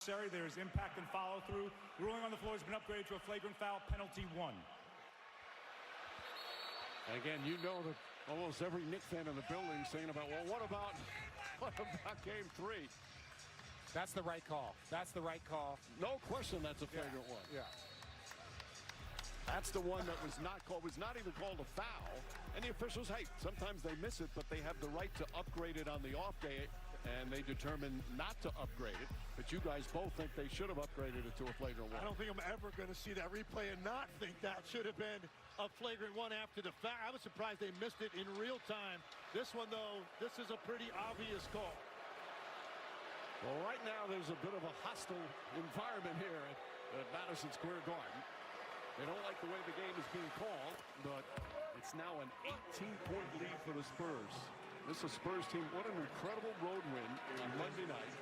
There is impact and follow through. Ruling on the floor has been upgraded to a flagrant foul, penalty 1. And again, you know that almost every Knicks fan in the building saying about, well, what about game 3? That's the right call. That's the right call. No question that's a flagrant one. Yeah. That's the one that was not called, was not even called a foul. And the officials, hey, sometimes they miss it, but they have the right to upgrade it on the off day, and they determine not to upgrade it. But you guys both think they should have upgraded it to a flagrant one. I don't think I'm ever going to see that replay and not think that should have been a flagrant one after the fact. I was surprised they missed it in real time. This one, though, this is a pretty obvious call. Well, right now there's a bit of a hostile environment here at Madison Square Garden. They don't like the way the game is being called, but it's now an 18-point lead for the Spurs. This is a Spurs team. What an incredible road win on Monday night.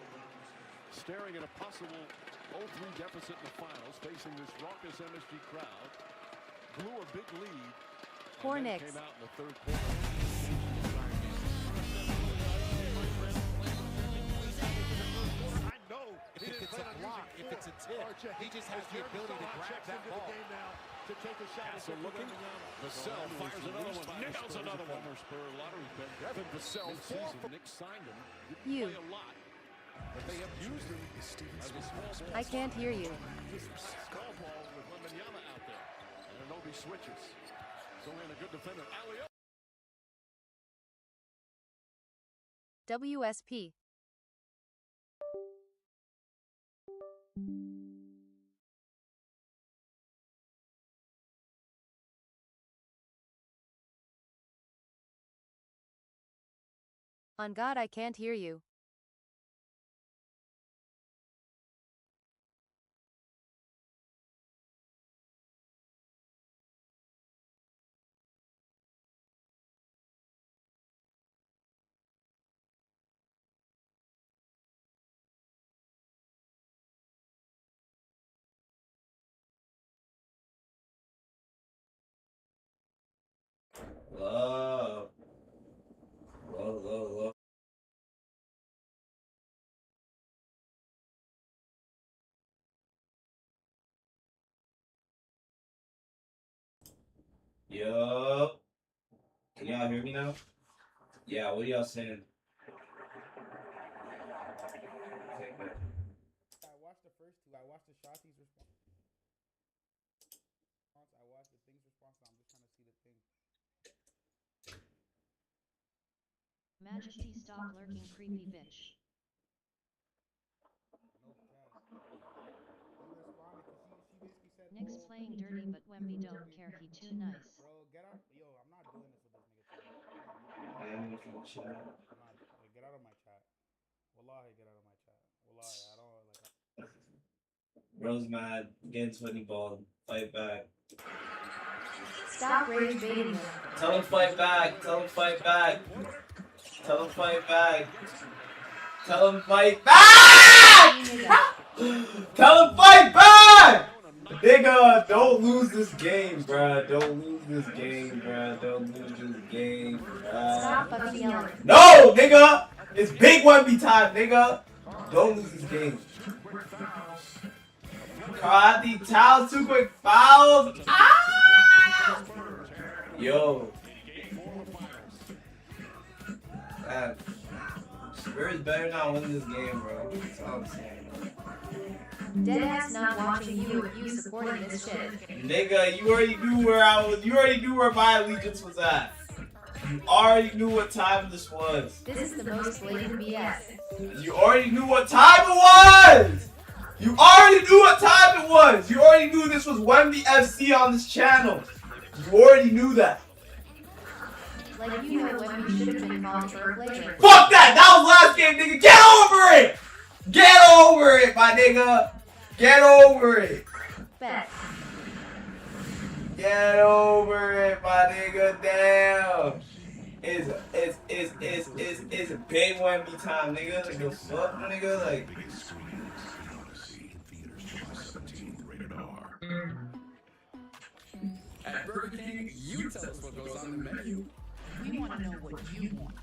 Staring at a possible 0-3 deficit in the finals, facing this raucous MSG crowd. Blew a big lead. Poor Knicks. Came out in the third quarter. If it's a block, if it's a tip, he just has the ability to grab that ball. To take a shot. So looking, Vassell fires another one, nails another one. Spur lottery pick. Devin Vassell, Knicks signed him. Didn't play a lot, but they have used him as a small ball. I can't hear you. Small ball with Wembanyama out there. And Anobi switches. So in a good defender. Alley-oop. WSP. On God, I can't hear you. Love. Love, love, love. Yo. Can y'all hear me now? Yeah, what are y'all saying? Okay, good. I watched the first two. I watched the Shotzi's response. I watched the thing's response. I'm just trying to see the thing. Majesty, stop lurking, creepy bitch. No pass. He responded because she basically said, Knicks playing dirty, but Wemby don't care. He too nice. bro, get out. Yo, I'm not doing this with this nigga. I am looking at chat. Get out of my chat. Wallahi, get out of my chat. Wallahi, I don't like. Bro's mad. Getting 20 ball. Fight back. Stop rage baiting. Tell him fight back. Tell him fight back. Tell him fight back. Tell him fight back! Tell him fight back! Nigga, don't lose this game, bruh. Don't lose this game, bruh. Don't lose this game, bruh. Stop fucking yelling. No, nigga! It's big 1v time, nigga. Don't lose this game. Karate towels, 2 quick fouls. Ah! Yo. Man, Spurs better not win this game, bro. That's all I'm saying. Deadass not watching you if you supporting this shit. Nigga, you already knew where I was. You already knew where my allegiance was at. You already knew what time this was. This is the most blatant BS. You already knew what time it was! You already knew what time it was! You already knew this was Wemby FC on this channel. You already knew that. Like you know when you should have been called for a flagrant. Fuck that! That was last game, nigga! Get over it! Get over it, my nigga! Get over it! Bet. Get over it, my nigga! Damn! It's a big Wemby time, nigga. Like the fuck, nigga. Like. At Burger King, you tell us what goes on the menu. We want to know what you want.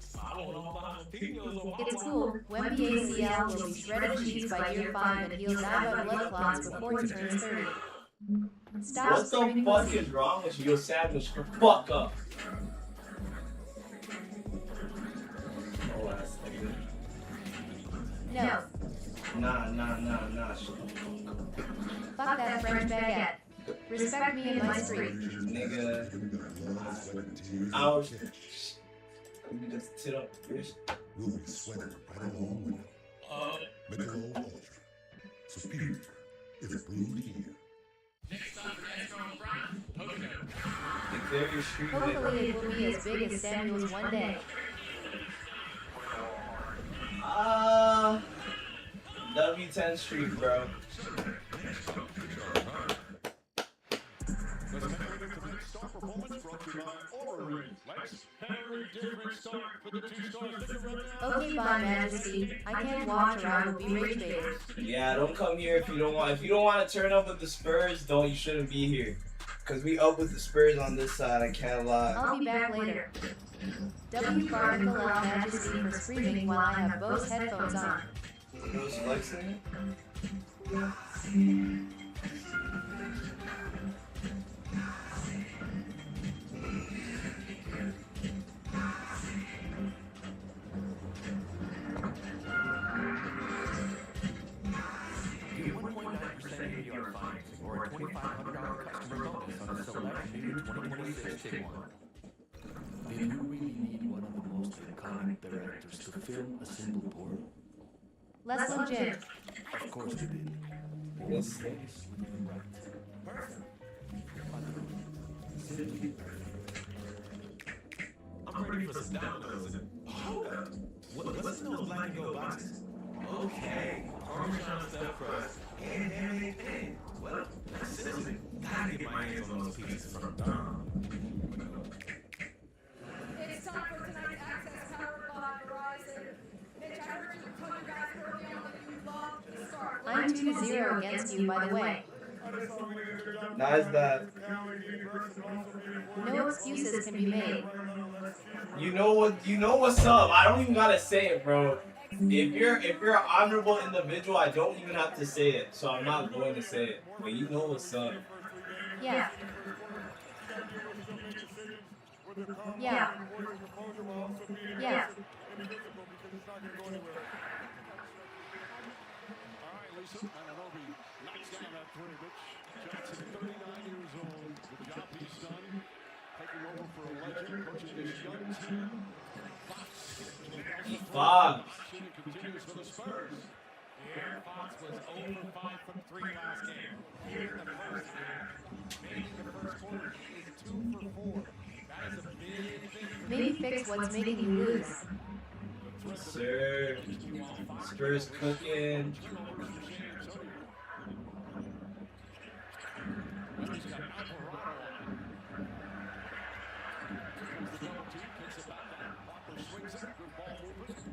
It's cool. Wemby ACL will be shredded cheese by year 5 and he'll die by blood clots before he turns 30. Stop What the screaming fuck pussy. is wrong with you, sandwich? Fuck up. Oh, ass nigga. No. Nah. Fuck that French baguette. Respect me and my street. Nigga. Ours. Let me just sit up, bitch. We'll be sweating right along with them. Michelob Ultra. Superior. It's brewed here. Declare your street Hopefully it will be as big as Samuel's one day. W10 Street, bro. Okay, bye, Majesty. I can't watch or I will be rage baited. Yeah, don't come here if you don't want. If you don't want to turn up with the Spurs, you shouldn't be here. Cause we up with the Spurs on this side. I can't lie. I'll be back later. W Barnacle L Majesty for screaming while I have Bose headphones on. Who's flexing? Get 1.9% APR financing or a $2,500 customer bonus on a select new 2026 Tiguan. Did you really need one of the most iconic directors to film a simple port? Leslie Jim. Of course you did. Yes. Perfect. Simply perfect. I'm ready for some dominoes. Hold up. What's in those black and gold boxes? Okay. Parmesan stuffed crust. Hey. Well, that's simple. Gotta get my hands on those pieces from Dom. It's time for tonight's Access Powered by Verizon. Mitch, I heard you tell you guys early on that you love the start. I'm 2-0 against you, by the way. Nice that. No excuses can be made. You know what's up. I don't even gotta say it, bro. If you're an honorable individual, I don't even have to say it. So I'm not going to say it. But you know what's up. Yeah. Yeah. Yeah. Lisa, Ananobi knocks down that three, Mitch Johnson, 39 years old. The job he's done, taking over for a legend, coaching this young team. Fox. Continues for the Spurs. Aaron Fox was 0 for 5 from 3 last game. Here in the first game, maybe the first quarter, he is 2 for 4. That is a big thing. Maybe fix what's making you lose. Yes, sir. Spurs cooking.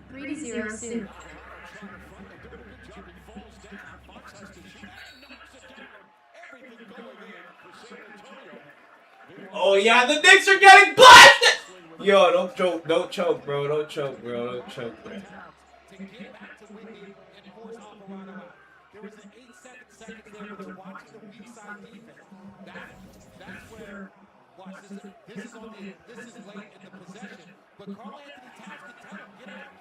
Three to 0 soon. Oh yeah, the Knicks are getting blasted! Yo, don't choke, bro. Don't choke, bro. To get back to Whitney and force Alvarado out. There was an 8-second seconds there where they're watching the weak side defense. That's where, watch, this is late in the possession, but Karl Anthony Towns can tell him, get out.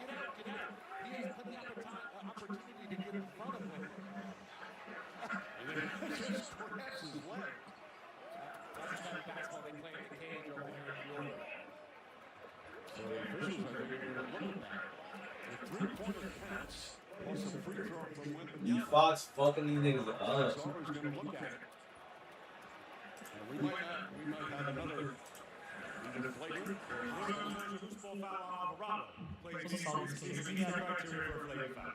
He has plenty of opportunity to get in front of him. And then he just grabs his leg. That's the kind of basketball they play in the cage over here in New York. So the officials, I think, are going to look at that. A three-pointer counts, plus a free throw from Wemby. Fox fucking these niggas up. Always going to look at it. And we might have another either flagrant or Foul on Alvarado. Plays the Suns. He has criteria for a flagrant foul.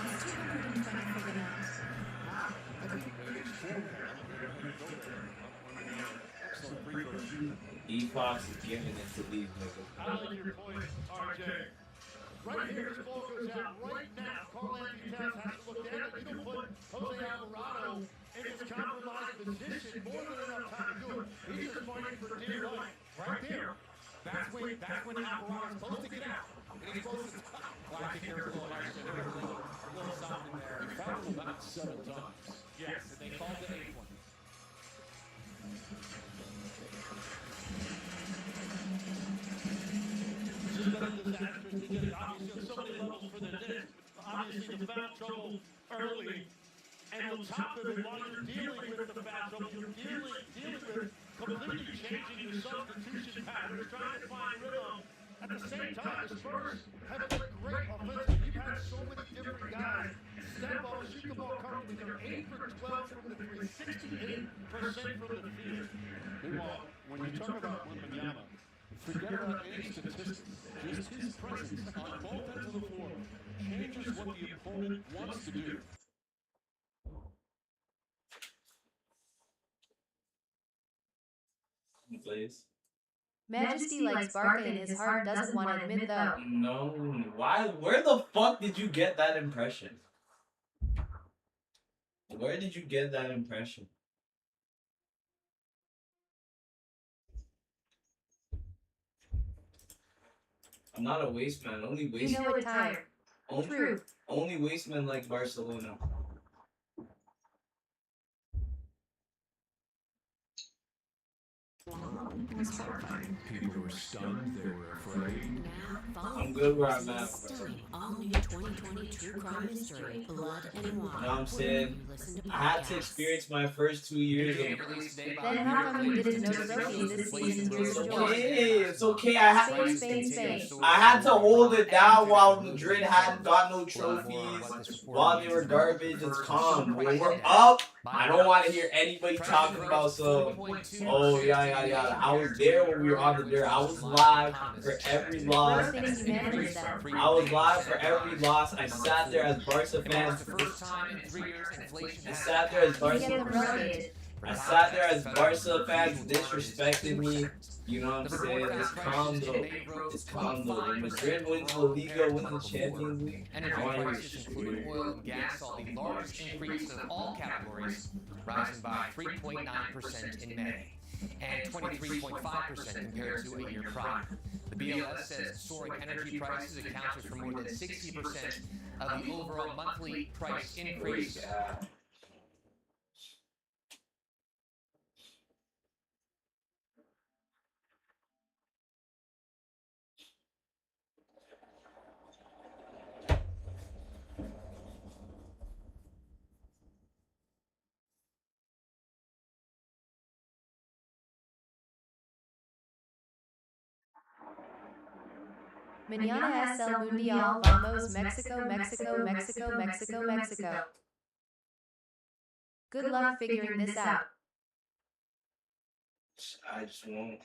That's 220 for the Knicks. E-Fox is giving it to these niggas. I like your point, RJ. Right here, this ball goes out right now. Karl Anthony Towns has to look down. You don't put Jose Alvarado in this compromised position more than enough time to do it. He's just fighting for dear life. Right there. there's a little extra, there's a little something there. He fouled him about 7 times. Yes, and they called the 8th one. This has been a disastrous beginning. Obviously, on so many levels for the Knicks. Obviously, the foul trouble early. And on top of it, while you're dealing with the foul trouble, you're dealing with completely changing your substitution patterns, trying to find rhythm. At the same time, the Spurs have played great offensively. You've had so many different guys step up, shoot the ball comfortably. They're 8 for 12 from the three, 68% from the field. Meanwhile, when you talk about Wembanyama, forget about any statistics. Just his presence on both ends of the floor changes what the opponent wants to do. Please. Majesty likes barking in his heart, doesn't want to admit though. No. Why? Where the fuck did you get that impression? Where did you get that impression? I'm not a waste man. Only waste. You know it, tired. True. Only waste men like Barcelona. was horrifying. People were stunned, they were afraid. Now, I'm good where I'm at. stunning all-new 2020 true crime mystery, Blood and Water. You know what I'm saying? I had to experience my first 2 years of... Then how come you didn't know trophies this season? Here's the joy. It's okay. I Spain. had to hold it down while Madrid hadn't got no trophies, while they were garbage. It's calm. When we're up, I don't want to hear anybody talking about some, oh, yeah. I was there when we were on the dirt. I was live for every loss. I was live for every loss. I sat there as Barca fans. I sat there as Barca fans disrespecting me. You know what I'm saying? It's calm though. It's calm though. When Madrid wins La Liga, wins the Champions League, I want to hear shit. Including oil and gas saw the largest increase of all categories, rising by 3.9% in May and 23.5% compared to a year prior. The BLS says soaring energy prices accounted for more than 60% of the overall monthly price increase. Mañana es el Mundial, vamos Mexico. Good luck figuring this out. I just won't.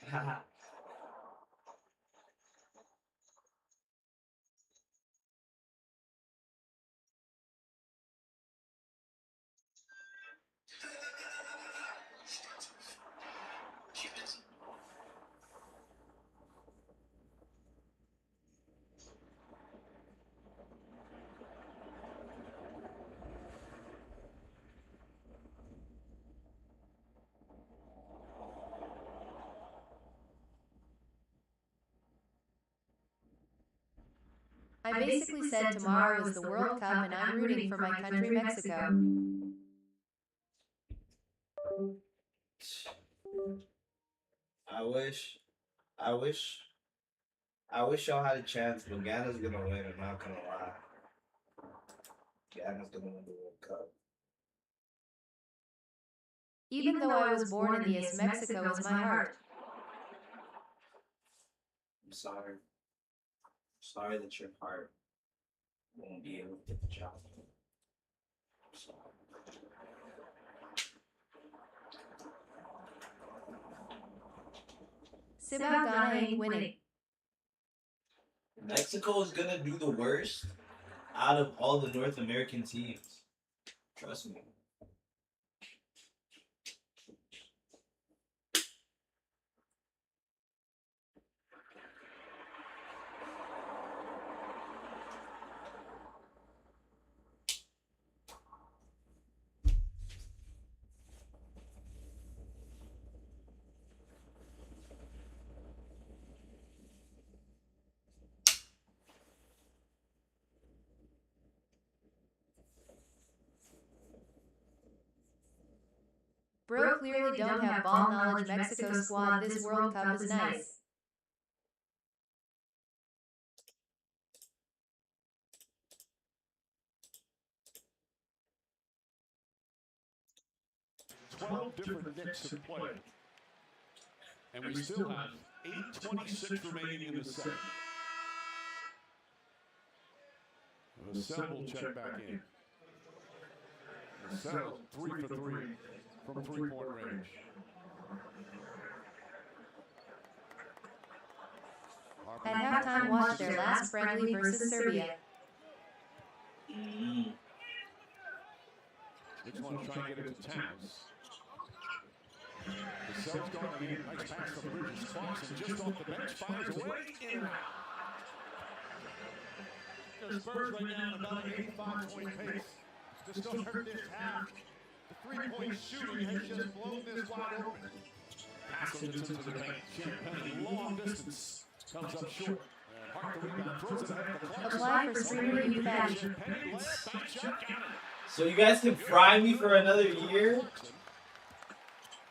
I basically said tomorrow is the World Cup and I'm rooting for my country, Mexico. I wish y'all had a chance, but Ghana's gonna win, I'm not gonna lie. Ghana's gonna win the World Cup. Even though I was born in the US, Mexico is my heart. I'm sorry. Sorry that your heart won't be able to get the job. I'm sorry. Sibao Ghana ain't winning. Mexico is gonna do the worst out of all the North American teams. Trust me. Bro clearly don't have ball knowledge. Mexico squad, this World Cup is nice. Different Knicks have played. And we still have 8:26 remaining in the second. Vassell will check back in. Vassell 3 for 3 from three-point range. At halftime, watch their last friendly versus Serbia. Knicks want to try and get it to Towns. Vassell's going in. Nice pass from Bridges. Clarkson just off the bench. Fires away. In and out. The Spurs right now at about an 85-point pace. To start this half, the three-point shooting has just blown this wide open. Hassel into the paint. Champagne, long distance. Comes up short. Hart the rebound. Throws it ahead of the clock. Apply for streamer you badge. So you guys can fry me for another year?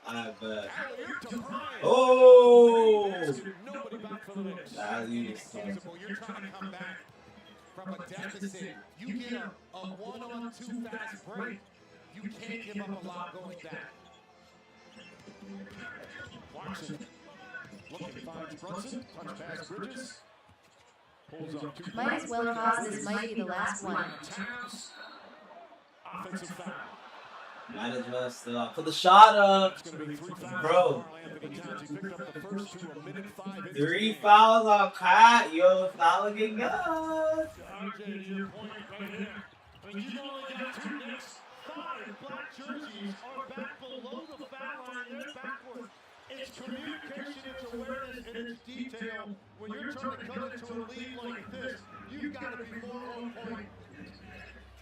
I bet. Oh! You're trying to come back from a deficit. You get a one-on-two fast break. You can't give up a lot going back. Clarkson looking, finds Brunson. Touch pass Bridges. Pulls up two. Might as well cause this might be the last one. Towns. Offensive foul. Might as well still put the shot up, bro. 3 fouls on Cat. Yo, it's not looking good. I mean, you only got 2 Knicks. 5 black jerseys are back below the foul line. They're backward. It's communication, it's awareness, and it's detail. When you're trying to cut into a lead like this, you've got to be more on point.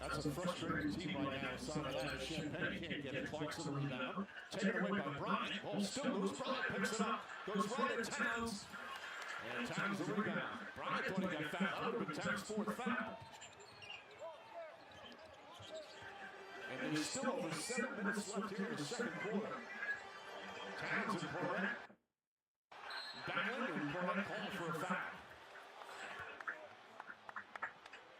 That's a frustrating team right now. Sonata Champagne can't get it. Clarkson the rebound. Taken away by Bryant. Ball still loose. Bryant picks it up. Goes right at Towns. And Towns the rebound. Bryant thought he got fouled, but Towns' 4th foul. And there's still over 7 minutes left here in the second quarter. Towns and Porrette battling, and Porrette called for a foul.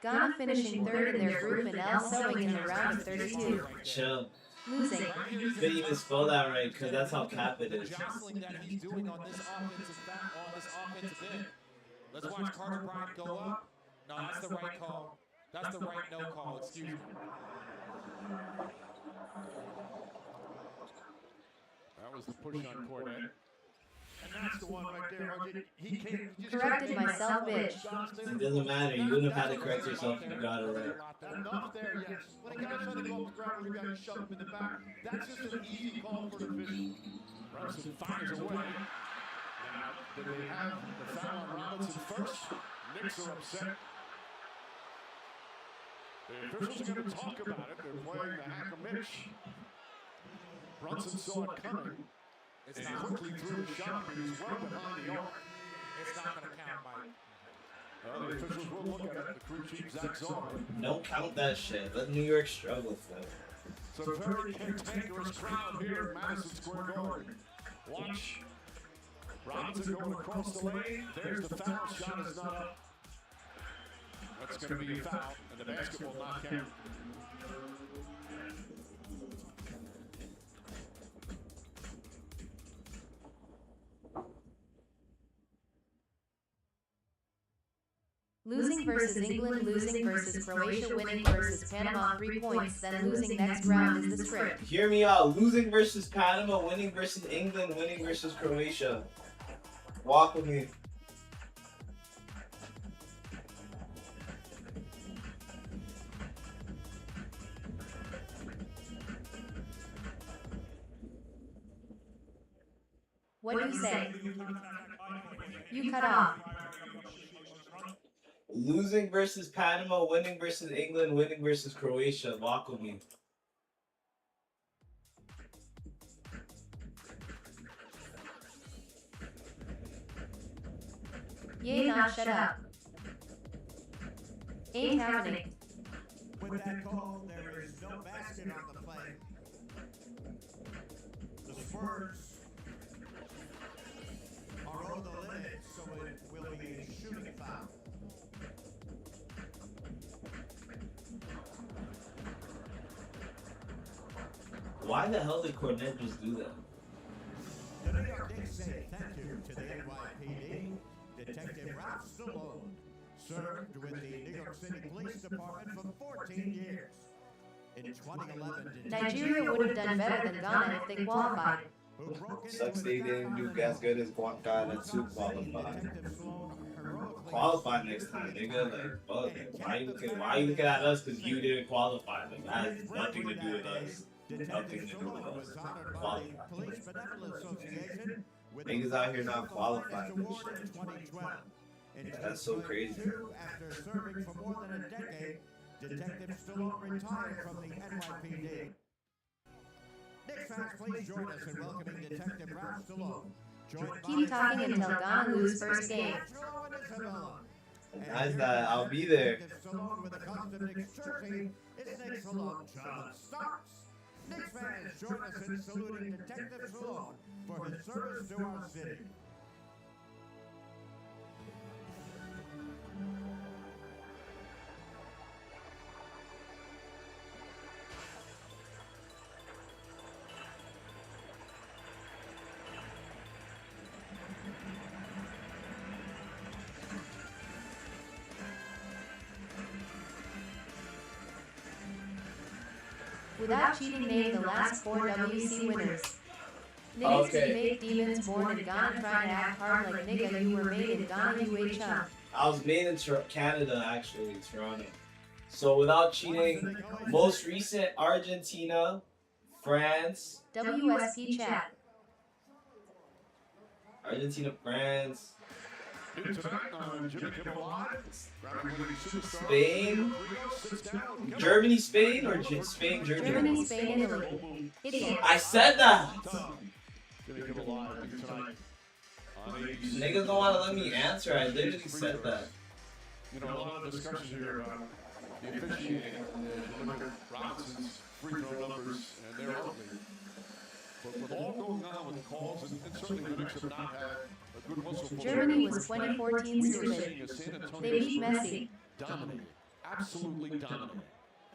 Ghana finishing 3rd in their group and El Sowing in the round of 32. Chill. Losing. Couldn't even spell that right, because that's how cap it is. Jostling that he's doing on this offensive end. Let's watch Carter Bryant go up. No, that's the right call. That's the right no call. Excuse me. That was the push on Cornet. And that's the one right there. He can't. Corrected myself, bitch. It doesn't matter. You wouldn't have had to correct yourself if you got it right. Enough there, yes. When a guy's trying to go off the ground, you got to shove him in the back. That's just an easy call for the official. Robinson fires away. Now, do they have the foul on Robinson first? Knicks are upset. The officials are going to talk about it. They're playing the hack of Mitch. Brunson saw it coming. It's and not quickly threw a shot, but he was well behind the arc. It's not going to count, Mike. Well, the officials will look at it. The crew chief, Zach Zorn. Don't count that shit. Let New York struggle for it. So very cantankerous crowd here at Madison Square Garden. Watch. Robinson going across the lane. There's the foul. Shot is not up. That's going to be a foul, and the basket will not count. Losing versus England, losing versus Croatia, winning versus Panama 3 points, then losing next round is the script. Hear me out. Losing versus Panama, winning versus England, winning versus Croatia. Walk with me. What do you say? You cut off. Losing versus Panama, winning versus England, winning versus Croatia. Walk with me. Yay, not shut up. Ain't happening. With that call, there is no basket on the play. spurs are over the limit, so it will be a shooting foul. Why the hell did Cornette just do that? The New York Knicks say thank you to the NYPD. Detective Ralph Stallone served with the New York City Police Department for 14 years. In 2011, Nigeria would have done better than Ghana if they qualified. Sucks they didn't do as good as Ghana to qualify. Qualify next time, nigga. Like, fuck. Why you looking at us because you didn't qualify? Like, that has nothing to do with us. Nothing to do with us. Qualify. Niggas out here not qualifying this shit. That's so crazy. After serving for more than a decade, Detective Stallone retired from the NYPD. Knicks fans, please join us in welcoming Detective Ralph Stallone. Keep talking until Ghana lose first game. Nice that I'll be there. Stallone with a custom Knicks jersey. It's Knicks Stallone challenge starts. Knicks fans, join us in saluting Detective Stallone for his service to our city. Without cheating, name the last 4 WC winners. Niggas Okay. be fake demons born in Ghana trying to act hard like nigga. You were made in Ghana, you a chump. I was made in Canada, actually, Toronto. So without cheating, most recent Argentina, France, WSP chat. Argentina, France, Spain, Germany, Spain, or Spain, Germany? Germany, Spain, Italy. Idiot. I said that! Niggas don't want to let me answer. I literally said that. You know, a lot of discussions here about the officiating. You look at Robinson's free throw numbers, and they're ugly. But with all going on with the calls, and certainly the Knicks have not had a good whistle. Germany was 2014 stupid. They beat Messi. Dominated. Absolutely dominated.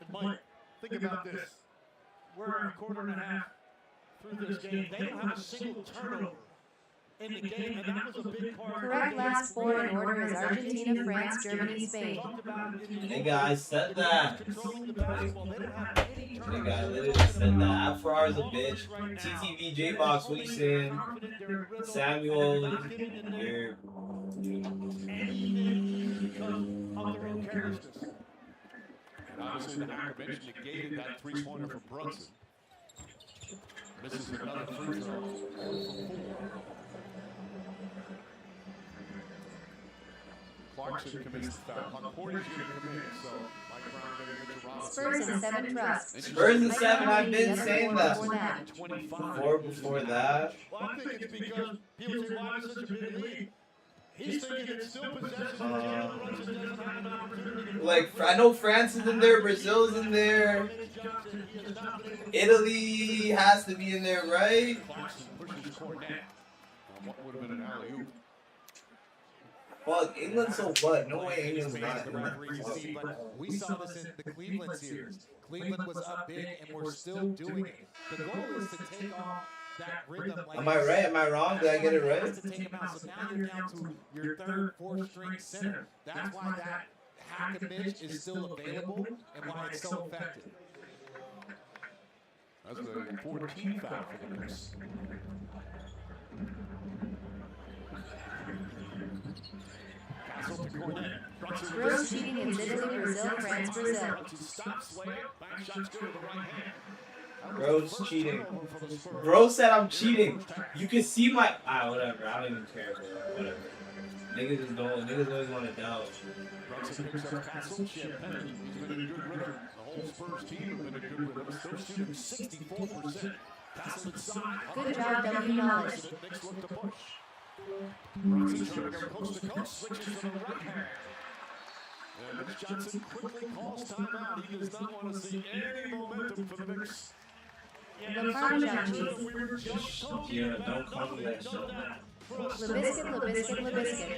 And Mike, think about this. We're a quarter and a half through this game. They don't have a single turnover in the game, and that was a big part. Correct last 4 in order is Argentina, France, Germany, Spain. Nigga, I said that. Nigga, I literally said that. Afrar is a bitch. TTV J-Box, what are you saying? Samuel, you're... And obviously the Hacker bench negated that three-pointer from Brunson. Misses another free throw. 4. Clarkson commits the foul. Porter's going to commit, so Mike Brown going to get to Robinson. Spurs in 7 trust. Spurs in 7, I've been saying that. 4 before that. Well, I think it's because people say, why is such a big lead? He's thinking it's still possession. Jalen Brunson doesn't have an opportunity. Like, I know France is in there, Brazil's in there. Italy has to be in there, right? Clarkson pushes Cornette on what would have been an alley-oop. Fuck, England, so what? No way England's not in that. But we saw this in the Cleveland series. Cleveland was up big, and we're still doing it. The goal is to take off that rhythm. Am I right? Am I wrong? Did I get it right? To take him out. So now you're down to your third, fourth string center. That's why that hack and mitch is still available and why it's so effective. That's a 14 foul for the Knicks. Castle to Cornette. Gross cheating in Italy, Brazil, France, Brazil. Stops late. Back shot's good with the right hand. Bro's cheating. Bro said I'm cheating. You can see my... whatever. I don't even care, bro. Whatever. Niggas just don't... Niggas always want to doubt. Brunson picks up Castle. Champagne. He's been in good rhythm. The whole Spurs team have been in good rhythm. Still shooting 64%. Castle inside. Good job, W knowledge. Knicks look to push. Brunson trying to go coast to coast. Switches to the right hand. And Mitch Johnson quickly calls timeout. He does not want to see any momentum for the Knicks. Le Parmesan cheese. Yeah, don't call me that shit. Le Biscuit, Le Biscuit, Le Biscuit.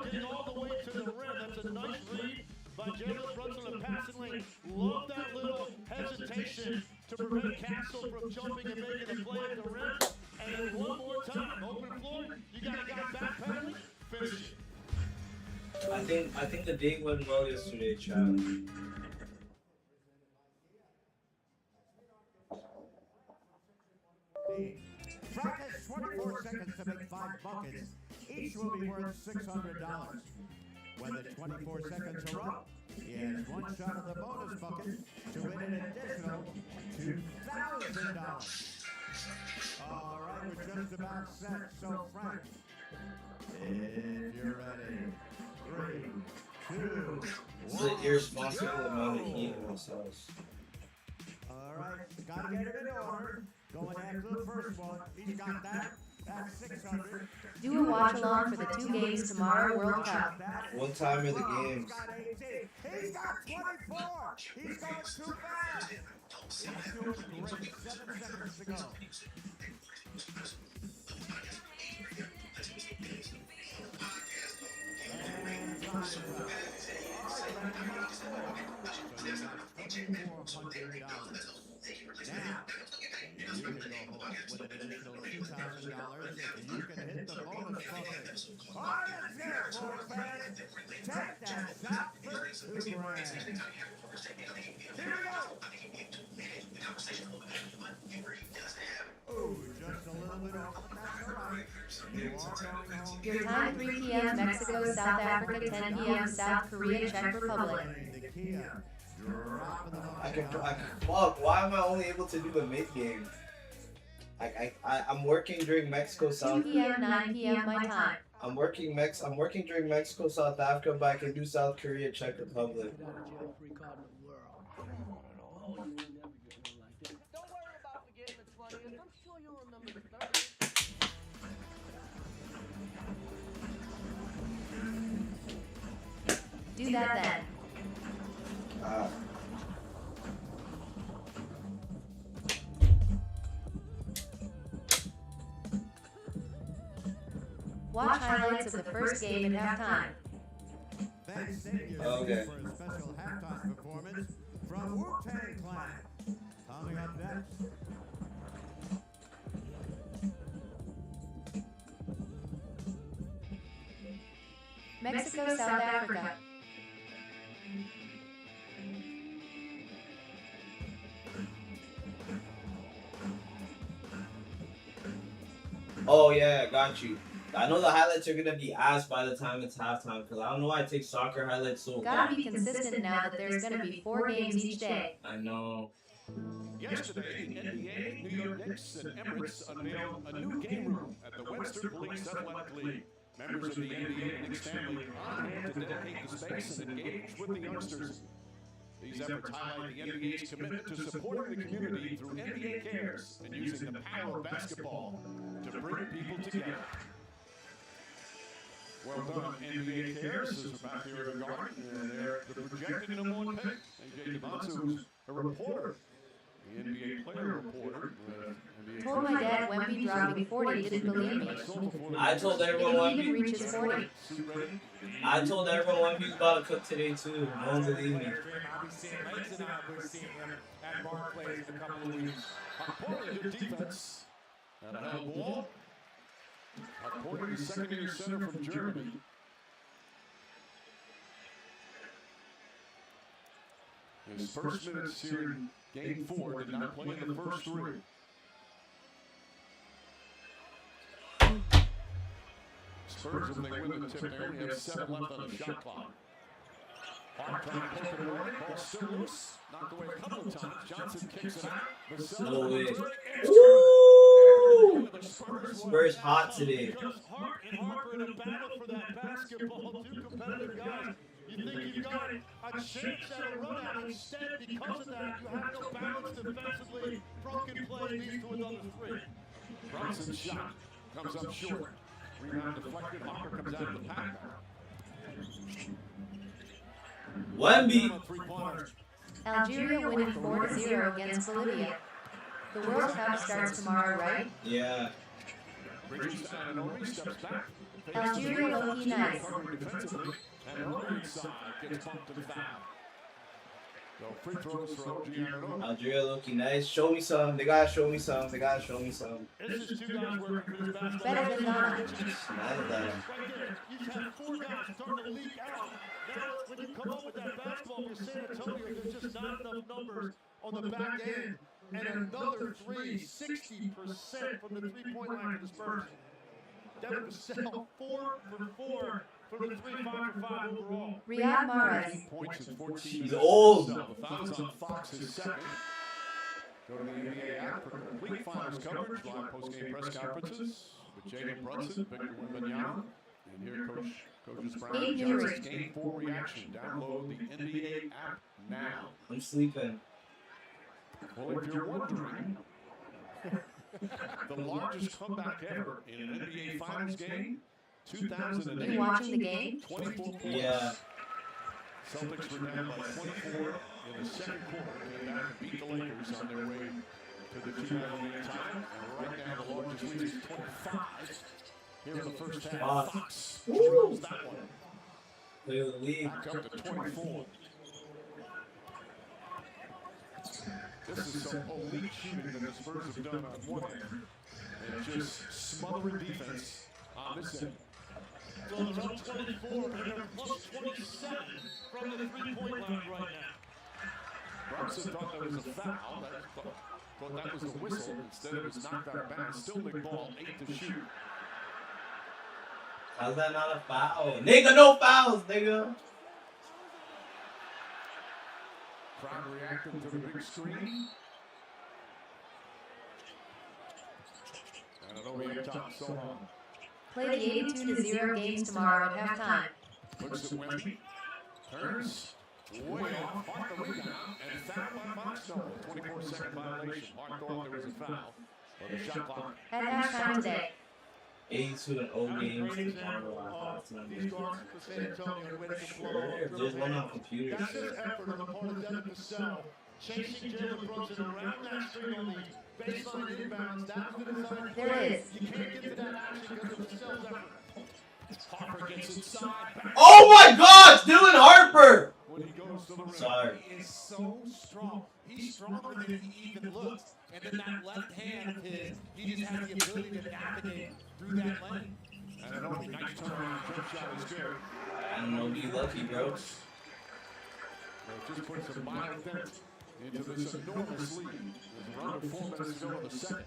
Getting all the way to the rim. That's a nice read by Jalen Brunson in the passing lane. Love that little hesitation to prevent Castle from jumping and making a play at the rim. And then one more time, open floor. You got a guy backpedaling. Finish it. I think the date went well yesterday, Chad. Frank has 24 seconds to make 5 buckets. Each will be worth $600. When the 24 seconds are up, he has one shot at the bonus bucket to win an additional $2,000. All right, we're just about set. So, Frank, if you're ready, 3, 2, 1. It's an irresponsible amount of heat in this house. All right, gotta get it in order. Going after the first one. He's got that. That's 600. Do a watch along for the 2 games tomorrow World Cup. What time are the games? He's got 24. He's going too fast. He's doing great. 7 seconds to go. And time's up. $2,400. Now, you can go home with an additional $2,000 if you can hit the bonus bucket. Oh, that's it, Bulls fans. Take that shot for $2,000. Here we go. Oh, just a little bit off, but that's all right. You are going home. Your time 3 p.m. Mexico, South Africa, 10 p.m. South Korea, Czech Republic. Fuck, why am I only able to do a mid game? I'm working during Mexico, South 2 p.m., 9 p.m. my time. I'm working during Mexico, South Africa, but I can do South Korea, Czech Republic. Don't worry about forgetting the 20th. I'm sure you'll remember the 30th. Do that then. Watch highlights of the first game at halftime. Thanks, Xavier, Okay. for a special halftime performance from Wu-Tang Clan. Coming up next. Mexico, South Africa. Oh yeah, got you. I know the highlights are gonna be ass by the time it's halftime because I don't know why I take soccer highlights so Gotta be consistent now that there's gonna be 4 games each day. I know. Yesterday, the NBA, New York Knicks, and Emirates unveiled a new game room at the Webster Police Athletic League. Members of the NBA and Knicks family are on hand to dedicate the space and engage with the youngsters. These efforts highlight the NBA's commitment to supporting the community through NBA Cares and using the power of basketball to bring people together. Well done, NBA Cares is back here in the garden. They're the projected #1 pick. AJ DeMonzo, who's a reporter, the NBA player reporter. Told my dad Wemby dropping 40 didn't believe me. I told everyone Didn't even reach his 40. I told everyone Wemby's about to cook today too. No one believed me. I'll be seeing legs and we're seeing him at Barclays in a couple of weeks. Porter, good defense. And a held ball. Porter, the second-year center from Germany. His first minutes here in Game 4 did not play in the first 3. Spurs, if they win the tip, they only have 7 left on the shot clock. Hard time poking away, ball still loose. Knocked away a couple of times. Johnson kicks it out. No way. Spurs hot today. Hart and Harper in a battle for that basketball. 2 competitive guys. You think you've got a chance at a run out. Instead, because of that, you have no balance defensively. Broken play leads to another 3. Brunson's shot comes up short. Rebound deflected. Harper comes out of the pack. Wemby. Algeria winning 4-0 against Bolivia. The World Cup starts tomorrow, right? Yeah. Bridges and Obi steps back. Algeria low-key nice. Defensively, and Obi inside gets bumped and fouled. So free throws for OG and Algeria looking nice. Show me some. They gotta show me some. They gotta show me some. This is 2 guys working for this basketball. Better than Ghana. Mad at that. Right there. You just have 4 guys starting to leak out. Now, when you come up with that basketball for San Antonio, there's just not enough numbers on the back end. And another 3, 60% from the three-point line for the Spurs. Devin Vassell, 4 for 4 from the 3, 5 for 5 overall. Riyad Mahrez. Points in 14 He's minutes. old. The fouls on Fox is second. Go to the NBA app for complete finals coverage, live post-game press conferences with Jalen Brunson, Victor Wembanyama, and here Coaches Brown and Johnson's Game 4 reaction. Download the NBA app now. I'm sleeping. Well, if you're wondering, the largest comeback ever in an NBA Finals game, 2008. You watching the game? 24 points. Yeah. Celtics were down by 24 in the second quarter. Came back and beat the Lakers on their way to the 2008 title. And right now, the largest lead is 25. Here in the first half, Fox drills that one. Clear the lead. Back up to 24. This is some elite shooting that the Spurs have done on one end, and just smothering defense on this end. So they're up 24, and they're plus 27 from the three-point line right now. Brunson thought that was a foul. Thought that was the whistle. Instead, it was knocked out of bounds. Still big ball, 8 to shoot. How's that not a foul? Nigga, no fouls, nigga. Crowd reacting to the big screen. And an OB up top, so long. Play the 82-0 games tomorrow at halftime. Looks at Wemby. Turns. Way off. Hart the rebound. And foul by Fox. 24-second violation. Hart thought there was a foul. But the shot clock. At halftime today. 82-0 games. These guards for San Antonio winning the blow. There's one on computers. That's his effort on the part of Devin Vassell. Chasing Jalen Brunson around that screen on the baseline inbounds. That was the design. There it is. You can't get to that action because of Vassell's effort. Harper gets inside. Oh my gosh, Dylan Harper! When he goes to the rim. Sorry. He is so strong. He's stronger than he even looks. And then that left hand of his, he just has the ability to navigate through that lane. And an OB nice turnaround jump shot is good. I don't know, be lucky, bro. It just puts a mild dent into this enormous lead. There's around 4 minutes to go in the second.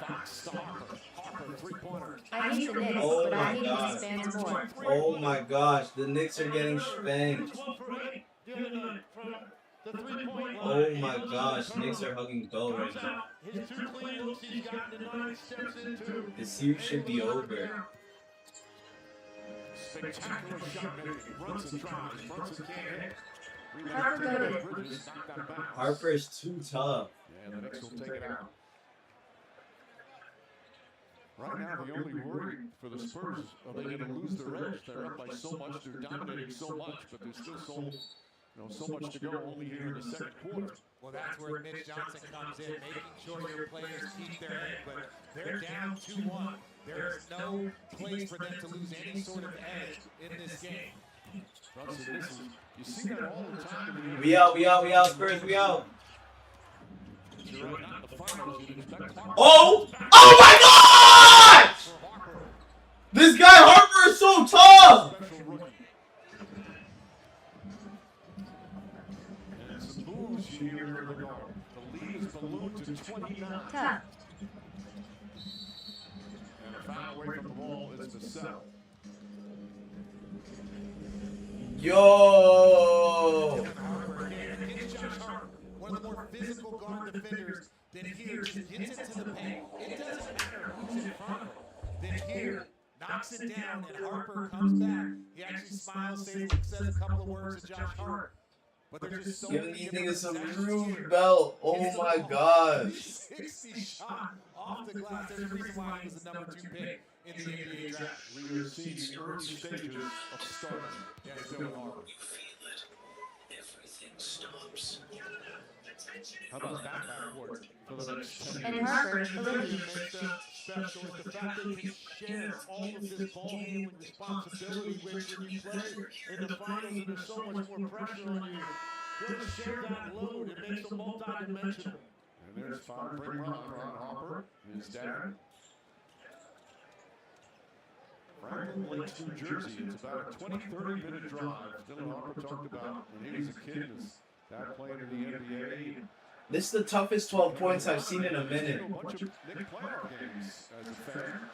Fox to Harper. Harper, three-pointer. I hate the Knicks, Oh but I my hate gosh. these fans more. Oh my gosh, the Knicks are getting spanked. Oh my gosh, Knicks are hugging Bell right now. His 2 clean looks he's gotten tonight steps into. The series should be over. Spectacular shot making. Brunson tries. Brunson can't hit. Harper goated. Bridges knocked out of bounds. Harper is too tough. Yeah, the Knicks will take it out. Right now, the only worry for the Spurs, are they going to lose their edge? They're up by so much, they're dominating so much, but there's still so much to go only here in the second quarter. Well, that's where Mitch Johnson comes in, making sure your players keep their head. But they're down 2-1. There is no place for them to lose any sort of edge in this game. Brunson misses. You see that all the time. In the We out, Spurs, we out. You're not the finals, you'd expect Harper. Oh! Oh my gosh! This guy Harper is so tough! Special rookie. And some moves here in the guard. The lead is ballooned to 29. Tough. And a foul away from the ball is Vassell. Yo! Against Josh Hart, one of the more physical guard defenders, then here just gets into the paint. It doesn't matter who's in front of him. Then here, knocks it down, and Harper comes back. He actually smiles, says a couple of words to Josh Hart. But they're just so Giving these niggas some rude belt. Oh my gosh. 60 shot off the glass. There's a reason why he was the number 2 pick in the NBA draft. We are seeing the early stages of stardom. Yeah, it's going hard. How about that backcourt for the next 10 And years? Harper, the rookie. Makes them special is the fact they can share all of this ball handling responsibility, which when you play in the finals and there's so much more pressure on you, they'll just share that load. It makes them multi-dimensional. And there's fine bring Ron Harper, his dad. Franklin Lakes, New Jersey. It's about a 20-30 minute drive. Dylan Harper talked about when he was a kid, his dad playing in the NBA. This is the toughest 12 points I've seen in a minute. A bunch of Knicks playoff games as a fan.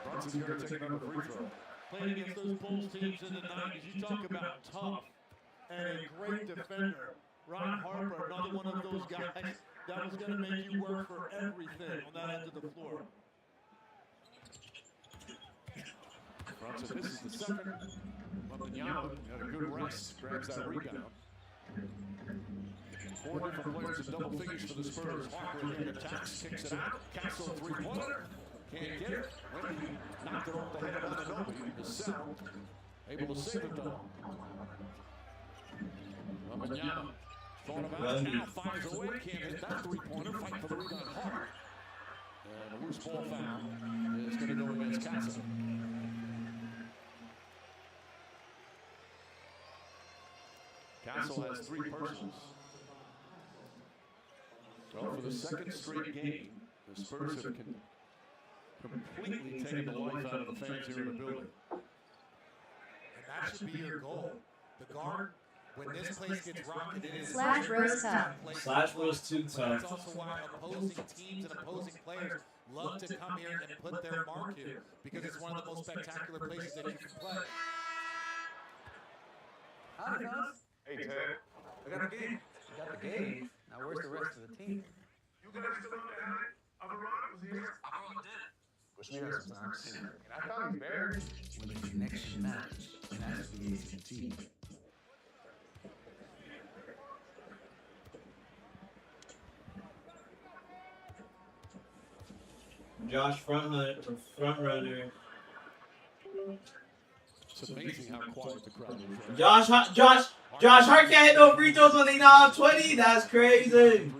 Brunson's going to take another free throw. Playing against those Bulls teams in the 90s, you talk about tough and a great defender. Ron Harper, another one of those guys that was going to make you work for everything on that end of the floor. Brunson misses the second. Wembanyama had a good rest, grabs that rebound. 4 different players in double figures for the Spurs. Harper again attacks, kicks it out. Castle three-pointer. Can't get it. Wemby knocked it off the head of Anunoby. Vassell able to save it though. Wembanyama thought about it, now fires away. Can't hit that three-pointer. Fight for the rebound hard. And a loose ball foul is going to go against Castle. Castle has 3 personals. Well, for the second straight game, the Spurs have completely taken the life out of the fans here in the building. And that should be your goal. The guard, when this place gets rocking, it is Slash roast tough. Slash roast too That's tough. also why opposing teams and opposing players love to come here and put their mark here, because it's one of the most spectacular places that you can play. Howdy, fellas. Hey, Ted. I got the game. You got the game. Now where's the rest of the team? You guys still up to have it? Averron was here. Averron did. Wish me had some time. And I thought he buried. When the connection matters, and that's the AT&T. Josh front runner. It's amazing how quiet the crowd is. Josh Hart can't hit no free throws when they not off 20. That's crazy. Trying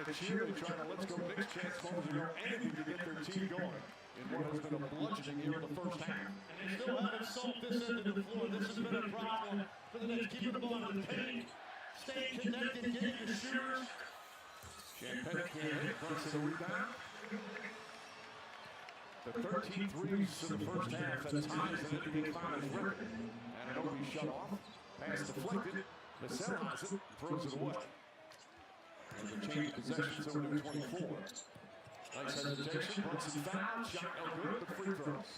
to cheer, trying to let's go Knicks chance phones, anything to get their team going in what has been a bludgeoning here in the first half. And they still haven't solved this end of the floor. This has been a problem for the Knicks. Keeping the ball in the paint, staying connected, getting the shooters. Champagne can't hit, Brunson the rebound. The 13 threes in the first half, that ties the NBA Finals record. Anunoby shut off, pass deflected, Vassell has it, throws it away. And the change possessions over to 24. Nice hesitation, Brunson foul, shot no good, the free throws.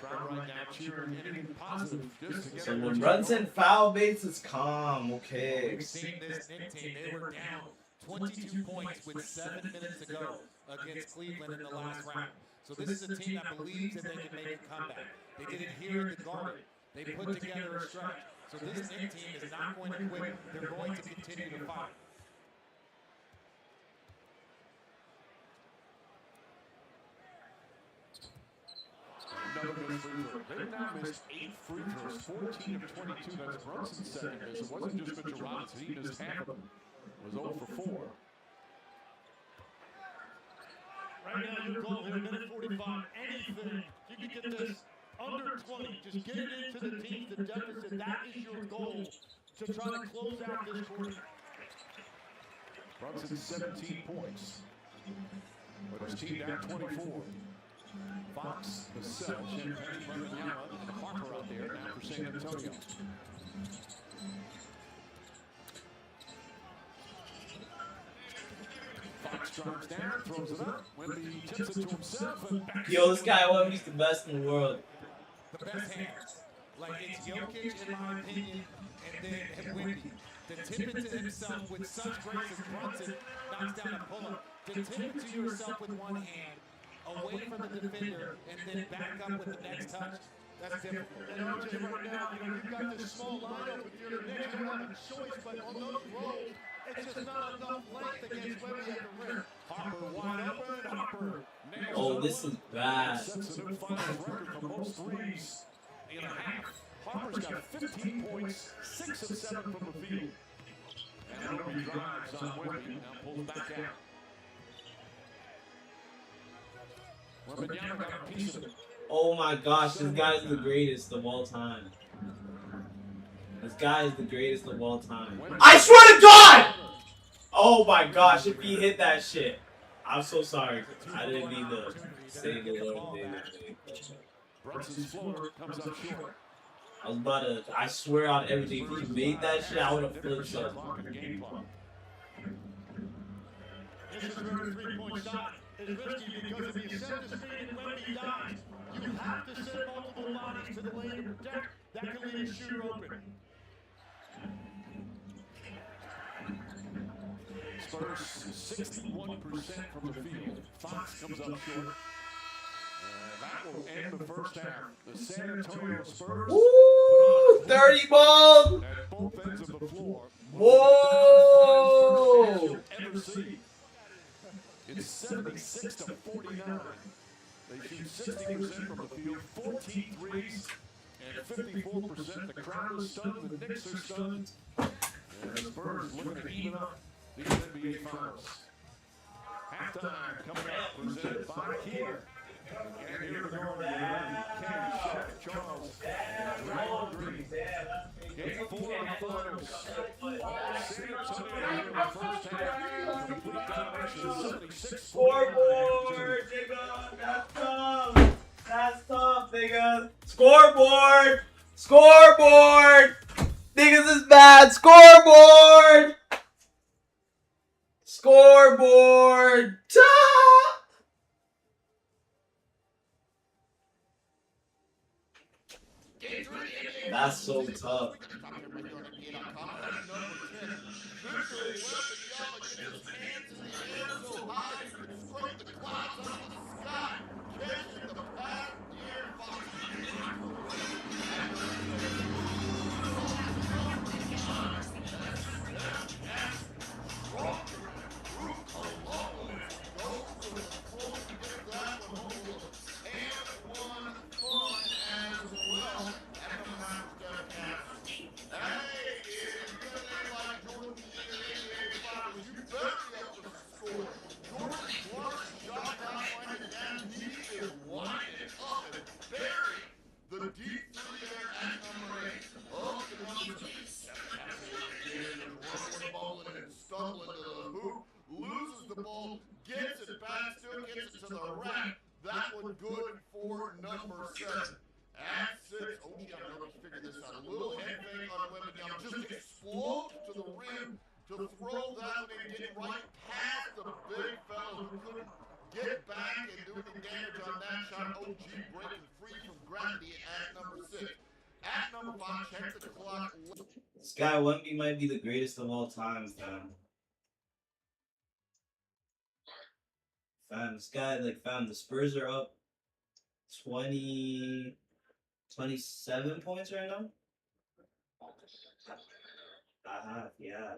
Crowd right now cheering anything positive just to get So when Brunson foul baits, it's calm. Okay. We've seen this Knicks team. They were down 22 points with 7 minutes to go against Cleveland in the last round. So this is a team that believes that they can make a comeback. They did it here at the Garden. They put together a stretch. So this Knicks team is not going to quit. They're going to continue to fight. Another missed free throw. They've now missed 8 free throws, 14 of 22. That's Brunson's second miss. It wasn't just Mitchell Robinson. He missed half of them. It was 0 for 4. Right now, your goal here, minute 45, anything. You can get this under 20. Just get it into the team, the deficit. That is your goal to try to close out this quarter. Brunson 17 points. But his team down 24. Fox, Vassell, Champagne, Wembanyama, and Harper out there now for San Antonio. Fox drives down, throws it up. Wemby tips it to himself and back. Yo, this guy Wemby's the best in the world. The best hands. Like it's Jokic, in my opinion, and then Wemby. To tip it to himself with such grace as Brunson knocks down a pull-up. To tip it to yourself with one hand, away from the defender, and then back up with the next touch. That's different. And RJ, right now, you've got this small lineup. If you're the Knicks, you don't have a choice, but on those rolls, it's just not enough length against Wemby at the rim. Harper wide open. Harper nails Oh, this is bad. Sets a new finals record for most threes in a half. Harper's got 15 points, 6 of 7 from the field. And Obi drives on Wemby, now pulls back out. Wembanyama got a piece of it. Oh my gosh, this guy is the greatest of all time. This guy is the greatest of all time. I swear to God! Oh my gosh, if he hit that shit. I'm so sorry. I didn't mean to say the little thing. Brunson's floater comes up short. I was about to, I swear on everything, if he made that shit, I would have flipped something. This is where the three-point shot is risky because if you send the speed and Wemby dies, you have to send multiple bodies to the lane to protect. That can leave a shooter open. Spurs 61% from the field. Fox comes up short. That will end the first half. The San Antonio Spurs. Woo! 30 ball! At both ends of the floor. Whoa! Ever see. It's 76 to 49. They shoot 60% from the field, 14 threes, and 54%. The crowd is stunned. The Knicks are stunned. And the Spurs looking to even up these NBA Finals. Halftime coming up, presented by Kia. And here to go are Kenny, Shaq, Charles, and Draymond Green. Game 4 of the Finals. San Antonio in the first half. Complete domination, 76. Scoreboard, nigga. That's tough. That's tough, nigga. Scoreboard. Scoreboard. Niggas is bad. Scoreboard. Scoreboard. That's so tough. This guy Wemby might be the greatest of all time, fam. Fam, this guy, like, fam, the Spurs are up 27 points right now? Yeah.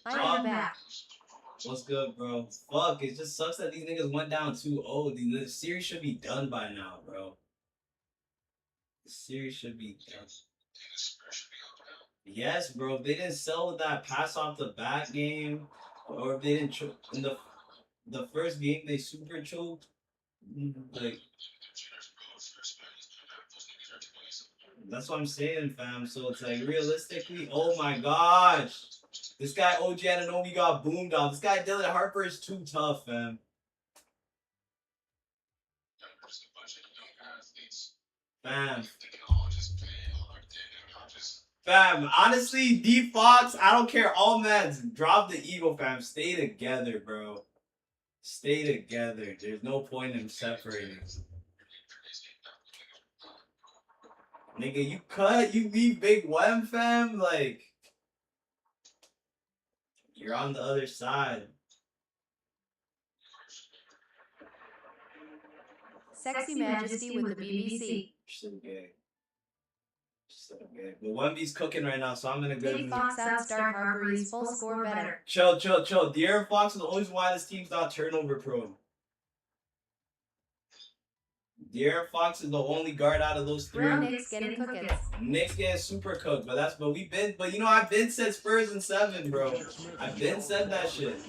I'm back. What's good, bro? Fuck, it just sucks that these niggas went down 2-0. The series should be done by now, bro. The series should be done. Yes, bro. If they didn't sell with that pass off the back game, or if they didn't in the first game they super choked, like, that's what I'm saying, fam. So it's like, realistically, oh my gosh, this guy OG Anunoby got boomed off. This guy Dylan Harper is too tough, fam. Fam, honestly, D Fox, I don't care. All mans, drop the ego, fam. Stay together, bro. Stay together. There's no point in separating. Nigga, you cut, you leave Big Wem, fam. Like, you're on the other side. Sexy Majesty with the BBC. So gay. So gay. But Wemby's cooking right now, so I'm gonna go. Take Fox out, start Harper's full score better. Chill. De'Aaron Fox is the only reason why this team's not turnover prone. De'Aaron Fox is the only guard out of those three. Real Knicks getting cooked. Knicks getting super cooked, but you know, I've been said Spurs in 7, bro. I've been said that shit.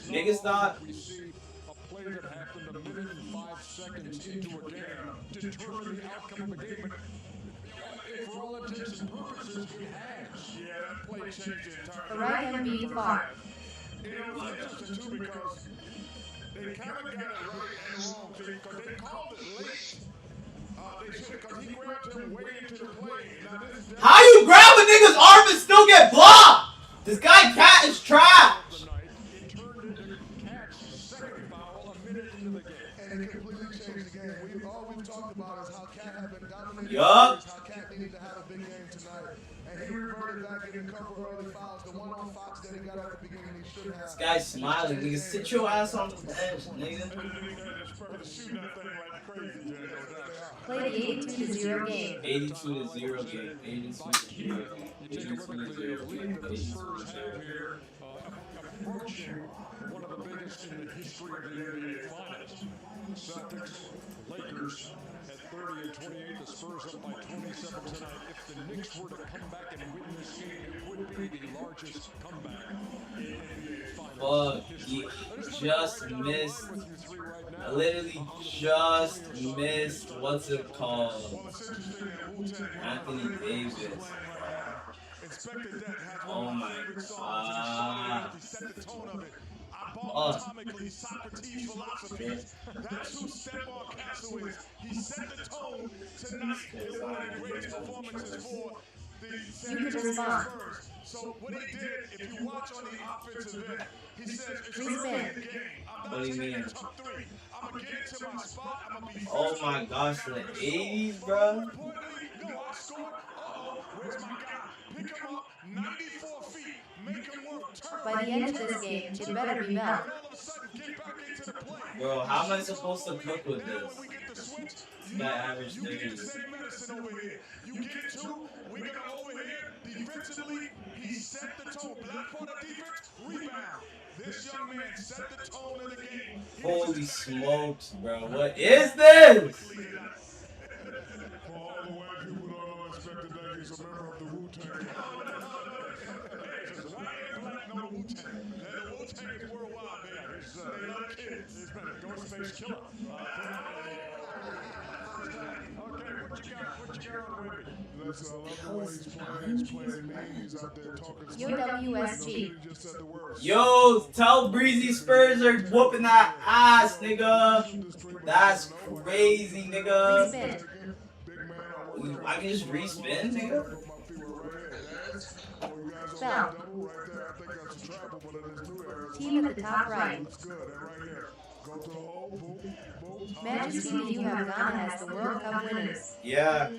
Niggas not. We see a play that happened a minute and 5 seconds into a game determine the outcome of a game. But for all intents and purposes, it has. Yeah, that play changed the entire. The right hand beat far. You know, it's interesting too because they kind of got it right and wrong because they called it late. They should, because he grabbed him way into the play. Now, How you grab a nigga's arm and still get blocked? This guy Cat is trash. it turned into Cat's second foul a minute into the game. And it completely changed the game. All we've talked about is how Cat had been dominating. Yup. How Cat needed to have a big game tonight. And he reverted back, getting a couple early fouls. The one on Fox that he got at the beginning, he should have. This guy's smiling. Nigga, sit your ass on the bench, nigga. Played the 82-0 game. 82-0 game. 82-0 game. 82-0 game. 82-0 game. Approaching one of the biggest in the history of the NBA Finals. Celtics, Lakers at 30 and 28. The Spurs up by 27 tonight. If the Knicks were to come back and win this game, it would be the largest comeback in NBA Finals. Fuck, he just missed. I literally just missed. What's it called? Anthony Davis. Oh my god. Socrates philosophy. That's who Stephon Castle is. He set the tone tonight in one of the greatest performances for the San Antonio Spurs. So what he did, if you watch on the offensive end, he says it's going to be a game. I'm not taking the top 3. I'm going to get into my spot. I'm going to be Oh my gosh, the 80s, bro. Where's my guy? Pick him up, 94 feet. Make him work. By the end of this game, it better be Bell. Bro, how am I supposed to cook with this? This guy averaged 30. You get 2, we're going to over here. Defensively, he set the tone. Black corner defense, rebound. This young man set the tone of the game. Holy smokes, bro. What is this? For all the white people who don't expect that he's a member of the Wu-Tang. Why ain't black no Wu-Tang? The Wu-Tang is worldwide, man. They love kids. It's been a Ghostface killer. Okay, what you got on with me? Listen, I love the way he's playing me. He's out there talking. UWSG. Yo, tell Breezy Spurs are whooping that ass, nigga. That's crazy, nigga. I can just respin, nigga. Bell. Team at the top right. Majesty, you have Ghana as the World Cup winners. Yeah.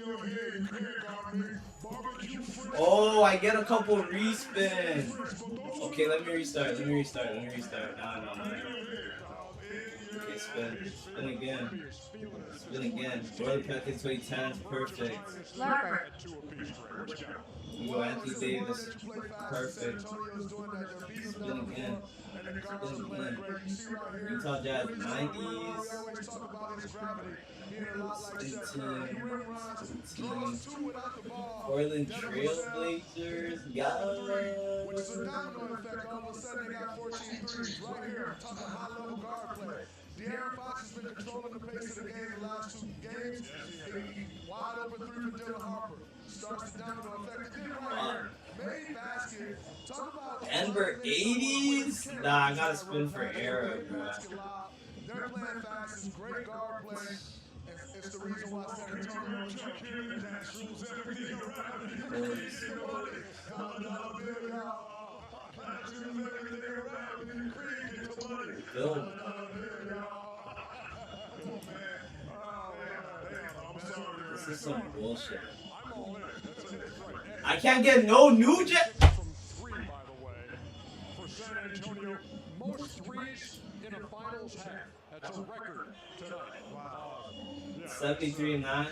Oh, I get a couple respins. Okay, let me restart. No. Okay, spin again. Royal Packets 2010, perfect. Larper. We go Anthony Davis, perfect. Spin again. Utah Jazz 90s. Portland Trailblazers, Which is a domino effect. All of a sudden they got 14 threes right here. I'm talking high-level guard play. De'Aaron Fox has been controlling the pace of the game the last 2 games. Wide open 3 for Dylan Harper. Starts the domino effect. Again right here. Made basket. Talk about Denver 80s? Nah, I gotta spin for Era, bro. They're playing fast. It's great guard play. It's the reason why San Antonio rules everything Bill. This is some bullshit. I can't get no new jet. From 3, by the way, for San Antonio. Most threes in a finals half. That's a record tonight. Wow. 73-9.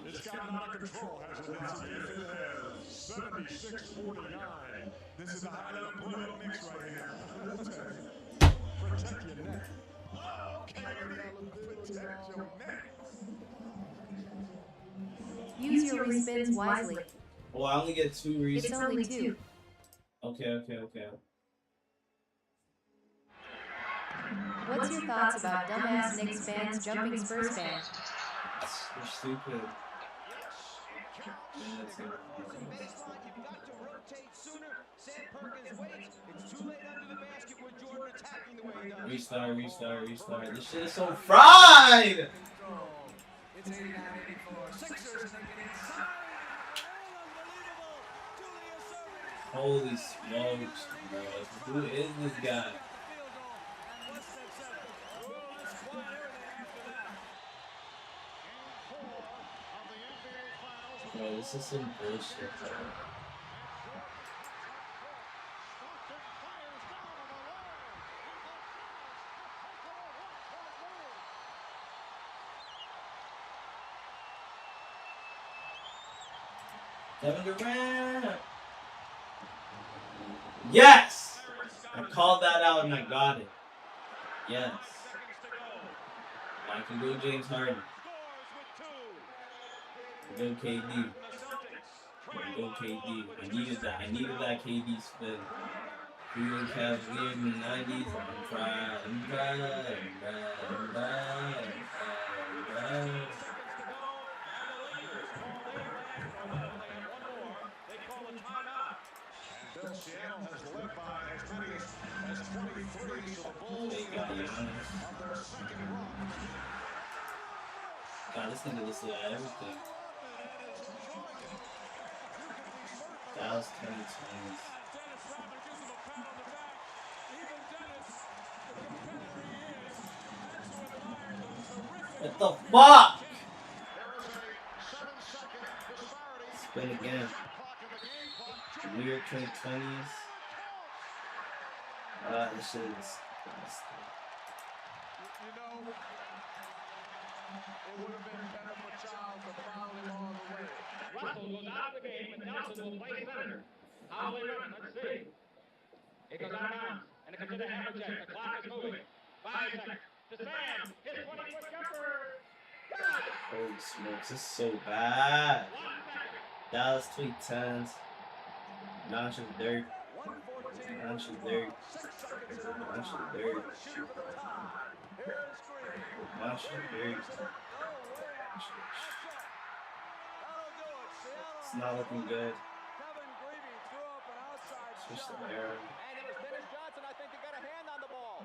It's gotten out of control, hasn't it? Yes, it has. 76-49. This is the highlight of Brooklyn Knicks right here. Protect your neck. Okay, protect your neck. Use your respins wisely. Oh, I only get 2 respins. It's only 2. Okay. What's your thoughts about dumbass Knicks fans jumping Spurs fans? They're stupid. Restart. This shit is so fried! It's 89-84. Sixers taking it inside. Holy smokes, bro. Who is this guy? Bro, this is some bullshit, bro. Kevin Durant! Yes! I called that out and I got it. Yes. I can go James Harden. Go KD. Go KD. I needed that. I needed that KD spin. Cleveland Cavaliers in the 90s. I'm fried. Seattle has led by as many as 23, so the Bulls of their second run. God, this nigga listen to everything. Dallas 2020s. What the fuck? Spin again. New York 2020s. This shit is. You know, it would have been better for Charles to follow him all the way. Russell goes out of the game, and Nelson will play center. How will they run? Let's see. It goes out of bounds, and it comes to the hammer check. The clock is moving. 5 seconds. To Sam. His 20-foot jumper. Holy smokes, this is so bad. Dallas 2010s. Launch of dirt. Launch of dirt. Launch of dirt. Launch of dirt. It's not looking good. Switch the air. And it was Dennis Johnson. I think he got a hand on the ball.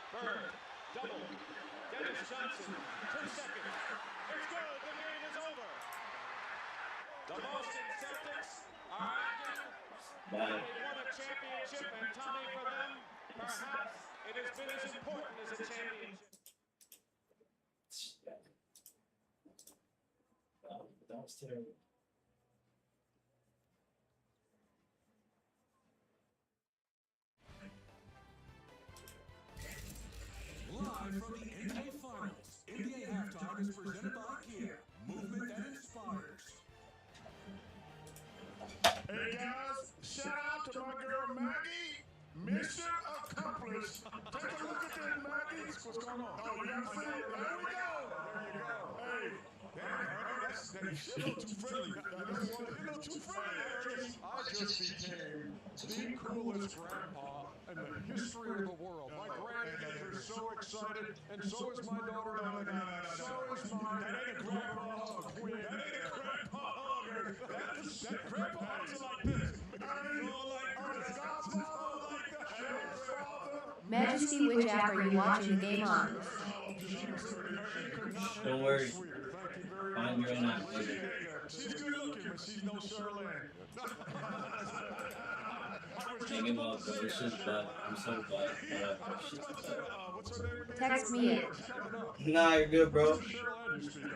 Bird. Double. Dennis Johnson. 2 seconds. It's good. The game is over. The Boston Celtics are acting like they won a championship, and Tommy, for them, perhaps it has been as important as a championship. That was terrible. Live from the NBA Finals, NBA Halftime is presented by Kia, movement that inspires. Hey guys, shout out to my girl Maggie. Mission accomplished. Take a look at that, Maggie. What's going on? Oh, you gotta see it. There we go. There you go. Hey, that's a little too friendly. A little too friendly. I just became the coolest grandpa in the history of the world. My grandkids are so excited, and so is my daughter. So is mine. That ain't a grandpa hug, Queen. That ain't a grandpa hug. That grandpa hugs are like this. Majesty, which app are you watching the game on? Don't worry. Find your own app later. She's good looking, but she's no Charlene. Hang him up, bro. This shit's bad. I'm so bad. Shit's bad. Text me it. Nah, you're good, bro. you speak up.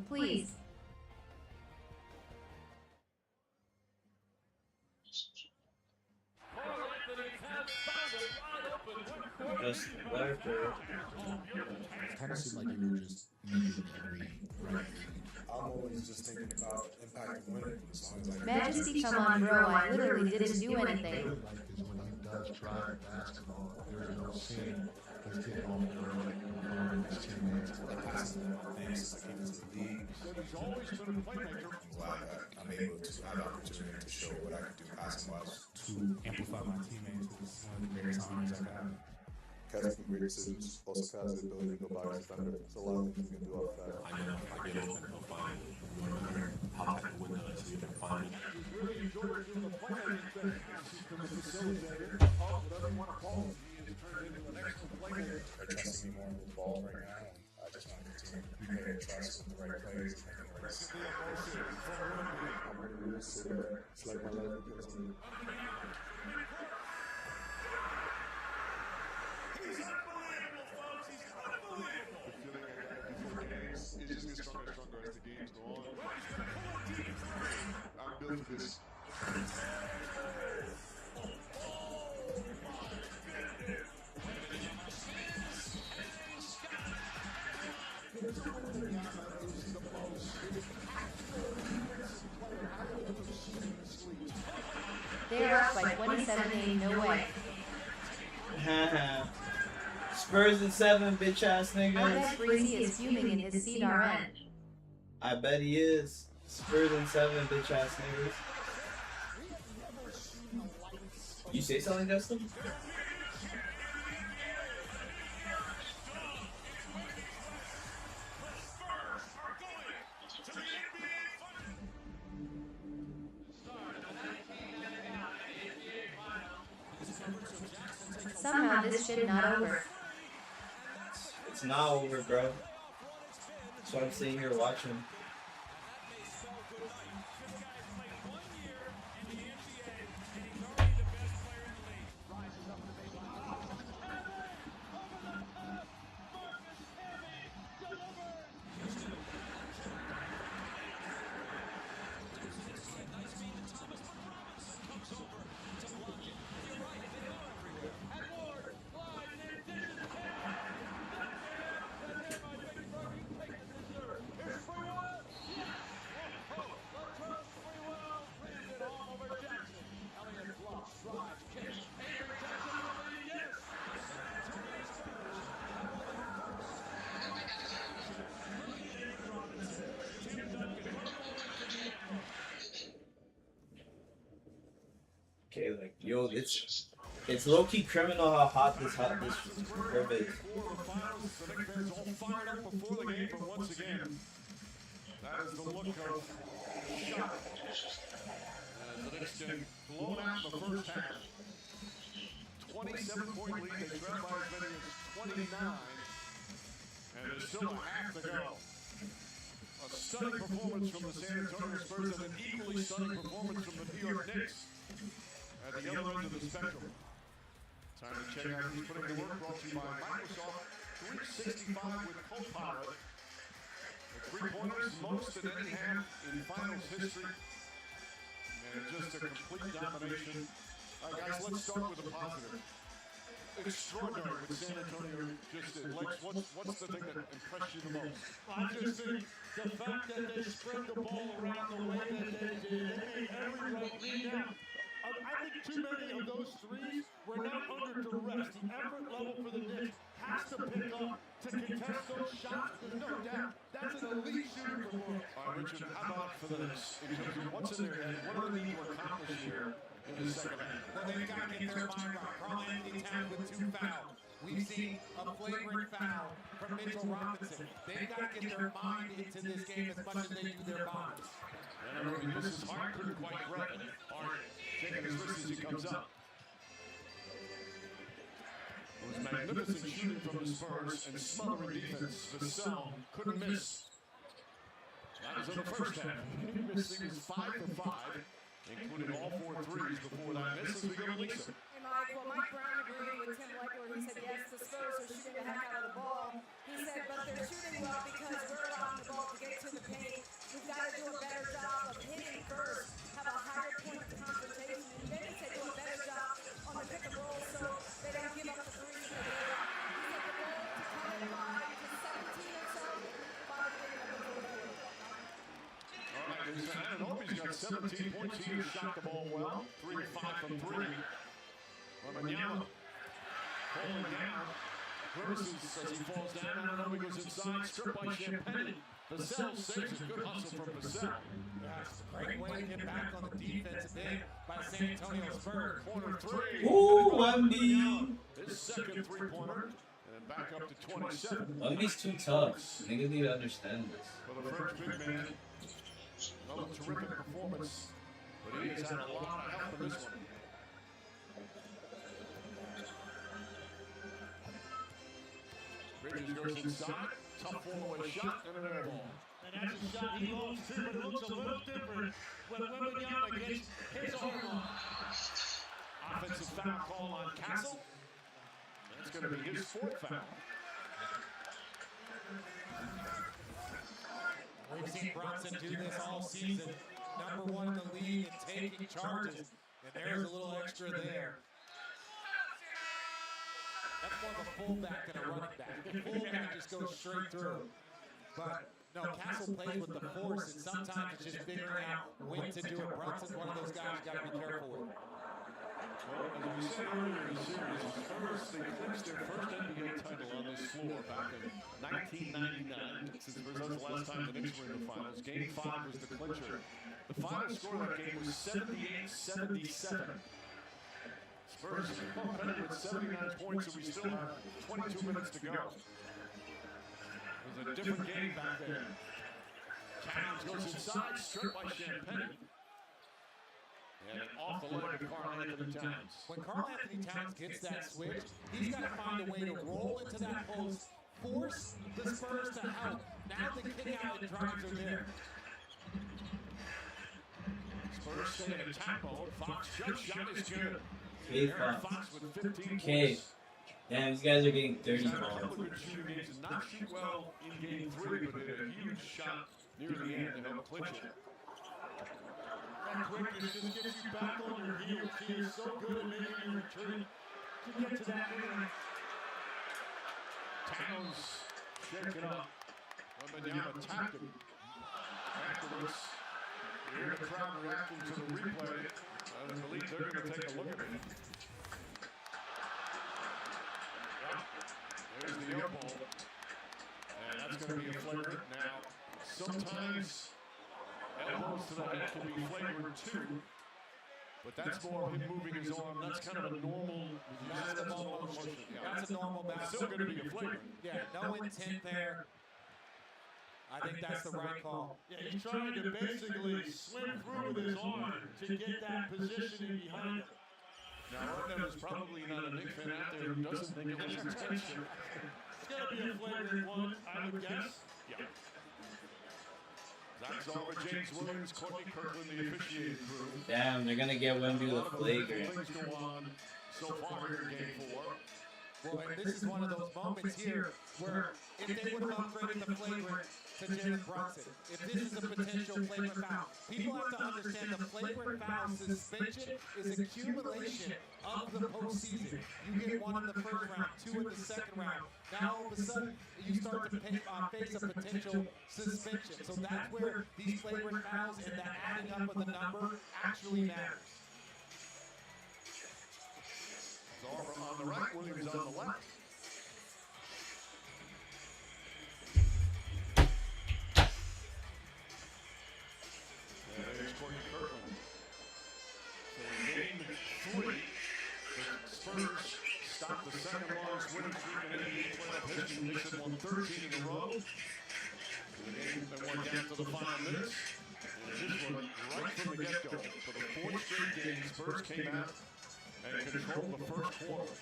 Please. Just Larker. Kind of seemed like you were just making every right read. I'm always just thinking about impact and winning. As long as I Majesty, come on, bro. I literally didn't do anything. Like is when he does drive basketball, there's no seeing his kid off the road, his teammates, like passing things like he does in the league. He's always been a playmaker. I'm glad that I'm able to have the opportunity to show what I can do passing-wise. To amplify my teammates is one of the greatest honors I have. Catching great decisions, also has the ability to go by his defender. So a lot of things you can do off that. I know if I get open, he'll find me. No matter how tight the window is, he'll find me. He's really enjoyed doing the playmaking thing. He's been the facilitator of whatever you want to call it. He has turned into an excellent playmaker. They're trusting me more with the ball right now, and I just want to continue to be paid trust with the right plays and making the right decisions. I'm ready to really sit there. It's like my life depends on me. He's unbelievable, folks. He's unbelievable. The feeling I got before games, it just gets stronger and stronger as the games go on. I'm built for this. They are up by 27-8, no way. Spurs in 7, bitch ass I niggas. bet Breezy is fuming in his seat RN. I bet he is. Spurs in 7, bitch ass niggas. You say something, Justin? Somehow this shit not over. It's not over, bro. That's why I'm sitting here watching. Okay, like, yo, it's low-key criminal how hot this curve is. The Knicks fans all fired up before the game, but once again, that is the look of shock. As the Knicks get blown out in the first half. 27-point lead, they trail by as many as 29. And there's still a half to go. A stunning performance from the San Antonio Spurs and an equally stunning performance from the New York Knicks. At the other end of the spectrum. Time to check out who's putting the work, brought to you by Microsoft 365 with Copilot. The three-pointers, most in any half in finals history. And just a complete domination. All right, guys, let's start with the positive. Extraordinary what San Antonio just did. Lex, what's the thing that impressed you the most? I just think the fact that they spread the ball around the way that they did. They made every right read down. I think too many of those threes were not under duress. The effort level for the Knicks has to pick up to contest those shots. There's no doubt. That's an elite shooting performance. All right, Richard, how about for the Knicks? In terms of what's in their head, what do they need to accomplish here in the second half? Well, they've got to get their mind right. Carl Anthony Towns with 2 fouls. We've seen a flagrant foul from Mitchell Robinson. They've got to get their mind into this game as much as they do their bodies. And I mean, this is Hart couldn't quite grab it. Hart taking his wrist as he comes up. It was magnificent shooting from the Spurs and smothering defense. Vassell couldn't miss. That was in the first half. He missed, he was 5 for 5, including all 4 threes before that miss as we go to Lisa. Hey, Mike. Well, Mike Brown agreed with Tim Legler. He said, yes, Lakers fan. Anunoby's got 17 points. He has shot the ball well. 3 of 5 from 3. Wembanyama falling down. Grimaces as he falls down. Anunoby goes inside. Stripped by Champagne. Vassell saves it. Good hustle from Vassell. That's a great way to get back on the defensive end by the San Antonio Spurs. Corner 3. Ooh, Wemby. His second three-pointer. And back up to 27. Wemby's too tough. Niggas need to understand this. For the French big man. Another terrific performance. But he has had a lot of help in this one. Bridges goes inside. Tough fall-away shot and an air ball. And that's a shot he loves too, but it looks a little different when Wembanyama gets his arm on. Offensive foul call on Castle. That's going to be his fourth foul. We've seen Brunson do this all season. Number 1 in the league in taking charges. And there's a little extra there. That's more of a fullback than a running back. The fullback just goes straight through. But no, Castle plays with the force, and sometimes it's just figuring out when to do it. Brunson's one of those guys you got to be careful with. Well, as we said earlier in the series, the Spurs, they clinched their first NBA title on this floor back in 1999. Since that was the last time the Knicks were in the finals. Game 5 was the clincher. The final score of that game was 78-77. Spurs competitive with 79 points, and we still have 22 minutes to go. It was a different game back then. Towns goes inside, stripped by Champagne. And off the leg of Karl Anthony Towns. When Karl Anthony Towns gets that switch, he's got to find a way to roll into that post, force the Spurs to help. Now the kick out and drives are there. Spurs stay in attack mode. Fox jump shot is good. Fox. With 15 Okay. Damn, these guys are getting 30 He's had a balls. couple of good shooting games and not shoot well in game 3, but hit a huge shot near the end to help clinch it. That quickness just gets you back on your heels. He is so good at making you return to get to that rim. Towns shake it up. Wembanyama tapped him. Afterwards, you hear the crowd reacting to the replay. I believe they're going to take a look at it. There's the air ball. And that's going to be a flagrant. Now, sometimes elbows to the head can be flagrant too. But that's more of him moving his arm. That's kind of a normal. That's a normal motion. That's a normal bounce. It's still going to be a flagrant. Yeah, no intent there. I think that's the right call. Yeah, he's trying to basically swim through with his arm to get that positioning behind him. Now, there's probably not a Knicks fan out there who doesn't think it was intentional. It's got to be a flagrant one, I would guess. Yeah. Zach Zalber, James Williams, Courtney Kirkland, the officiating crew. Damn, they're gonna get Wemby with flagrant. Things go on so far here in game 4. Well, and this is one of those moments here where if they would have upgraded the flagrant to Jalen Brunson, if this is a potential flagrant foul, people have to understand the flagrant foul suspension is accumulation of the postseason. You get 1 in the first round, 2 in the second round. Now all of a sudden, you start to face a potential suspension. So that's where these flagrant fouls and that adding up of the number actually matters. Zalber on the right, Williams on the left. And there's Courtney Kirkland. So in game 3, the Spurs stopped the second longest winning streak in NBA playoff history. Knicks had won 13 in a row. The game that went down to the final minutes. And this one right from the get-go. For the 4th straight game, Spurs came out and controlled the first quarter.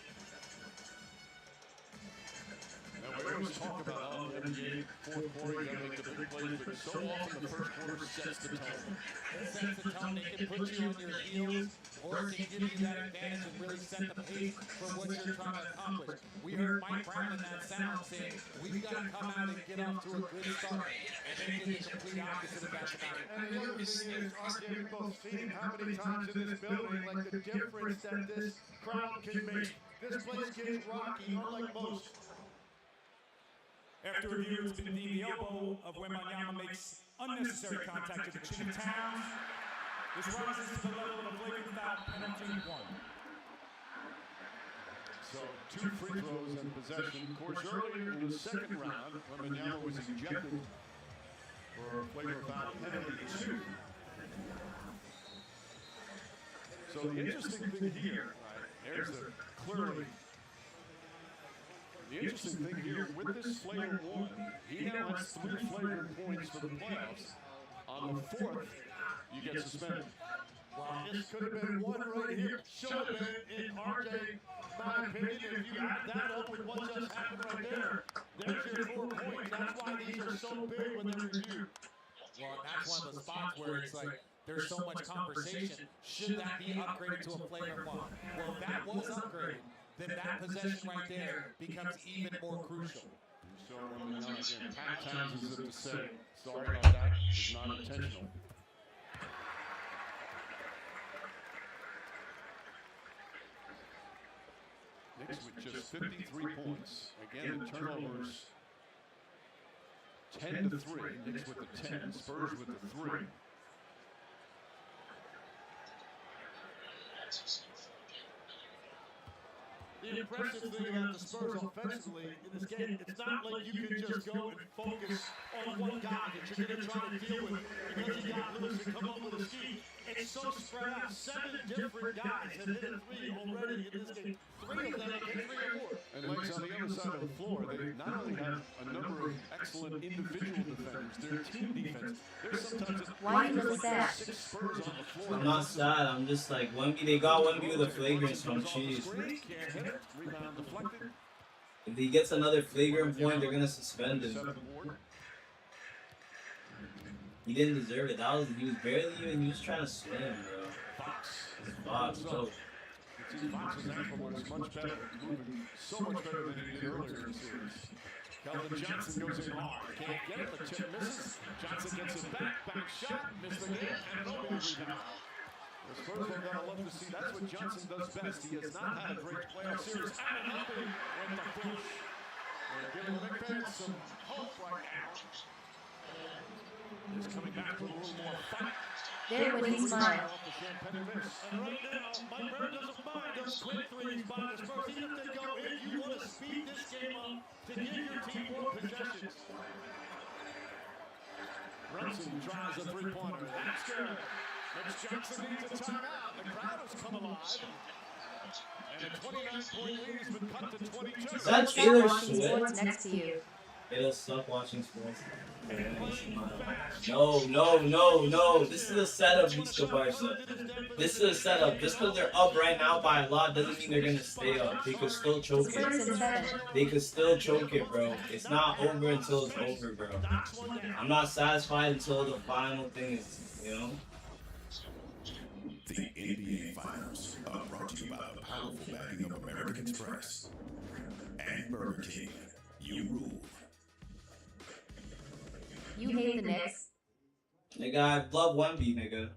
Now, we always talk about how in the fourth quarter you got to make the big plays, but so often the first quarter sets the tone. It sets the tone. It can put you on your heels, or it can give you that advantage and really set the pace for what you're trying to accomplish. We heard Mike Brown in that sound saying, we've got to come out and get off to a good start, and they did the complete opposite of that tonight. And the other thing is, RJ, we've both seen how many times in this building, like the difference that this crowd can make. This place gets rocky, unlike most. After review, it's been deemed the elbow of Wembanyama makes Unnecessary contact to the chin of Towns. This rises to the level of a flagrant foul, penalty 1. So 2 free throws and possession. Of course, earlier in the second round, Wembanyama was ejected for a flagrant foul penalty 2. So the interesting thing here, there's the clearly. The interesting thing here with this flagrant 1, he now has 3 flagrant points for the playoffs. On the 4th, you get suspended. Well, this could have been one right here. Should have been, in RJ, my opinion. If you add that up with what just happened right there, there's your 4 points. That's why these are so big when they're reviewed. Well, that's one of the spots where it's like there's so much conversation. Should that be upgraded to a flagrant 1? Well, if that was upgraded, then that possession right there becomes even more crucial. So again, Pat Towns is to say, sorry about that, it's not intentional. Knicks with just 53 points. Again, the turnovers 10 to 3. Knicks with the 10, Spurs with the 3. The impressive thing about the Spurs offensively in this game, it's not like you can just go and focus on one guy that you're going to try to deal with because you got Lewis to come up with a scheme. It's so spread out. 7 different guys have hit a 3 already in this game. 3 of them have hit 3 or more. And Legs, on the other side of the floor, they not only have a number of excellent individual defenders, their team defense. There's sometimes Why you look sad? 6 Spurs on the floor. I'm not sad. I'm just like Wemby. They got Wemby with a flagrant, so I'm cheese. Rebound deflected. If he gets another flagrant point, they're gonna suspend him. He didn't deserve it. He was barely even. He was trying to swim, bro. Fox, so. Fox's ankle was much better, moving so much better than he did earlier in the series. Calvin Johnson goes in hard. Can't get it. The chip misses. Johnson gets it back. Back shot. Missed the game. And no rebound. The Spurs are going to love to see. That's what Johnson does best. He has not had a great playoff series. And helping with the finish. They're giving the Knicks fans some hope right now. He's coming back with a little more fight. There when he smiled. And right now, Mike Brown doesn't mind those quick threes by the Spurs. Even if they go in, you want to speed this game up to give your team more possessions. Brunson tries a three-pointer. That's good. Mitch Johnson needs a timeout. The crowd has come alive. And a 29-point lead has been cut to 22. Is that Taylor Swift? Sports next to you. It'll suck watching sports. No. This is a setup, Mr. Barca. This is a setup. Just because they're up right now by a lot doesn't mean they're going to stay up. They could still choke it. They could still choke it, bro. It's not over until it's over, bro. I'm not satisfied until the final thing is, you know? The NBA Finals are brought to you by the powerful backing of American Express and Burger King. You rule. You hate the Knicks. Nigga, I love Wemby, nigga.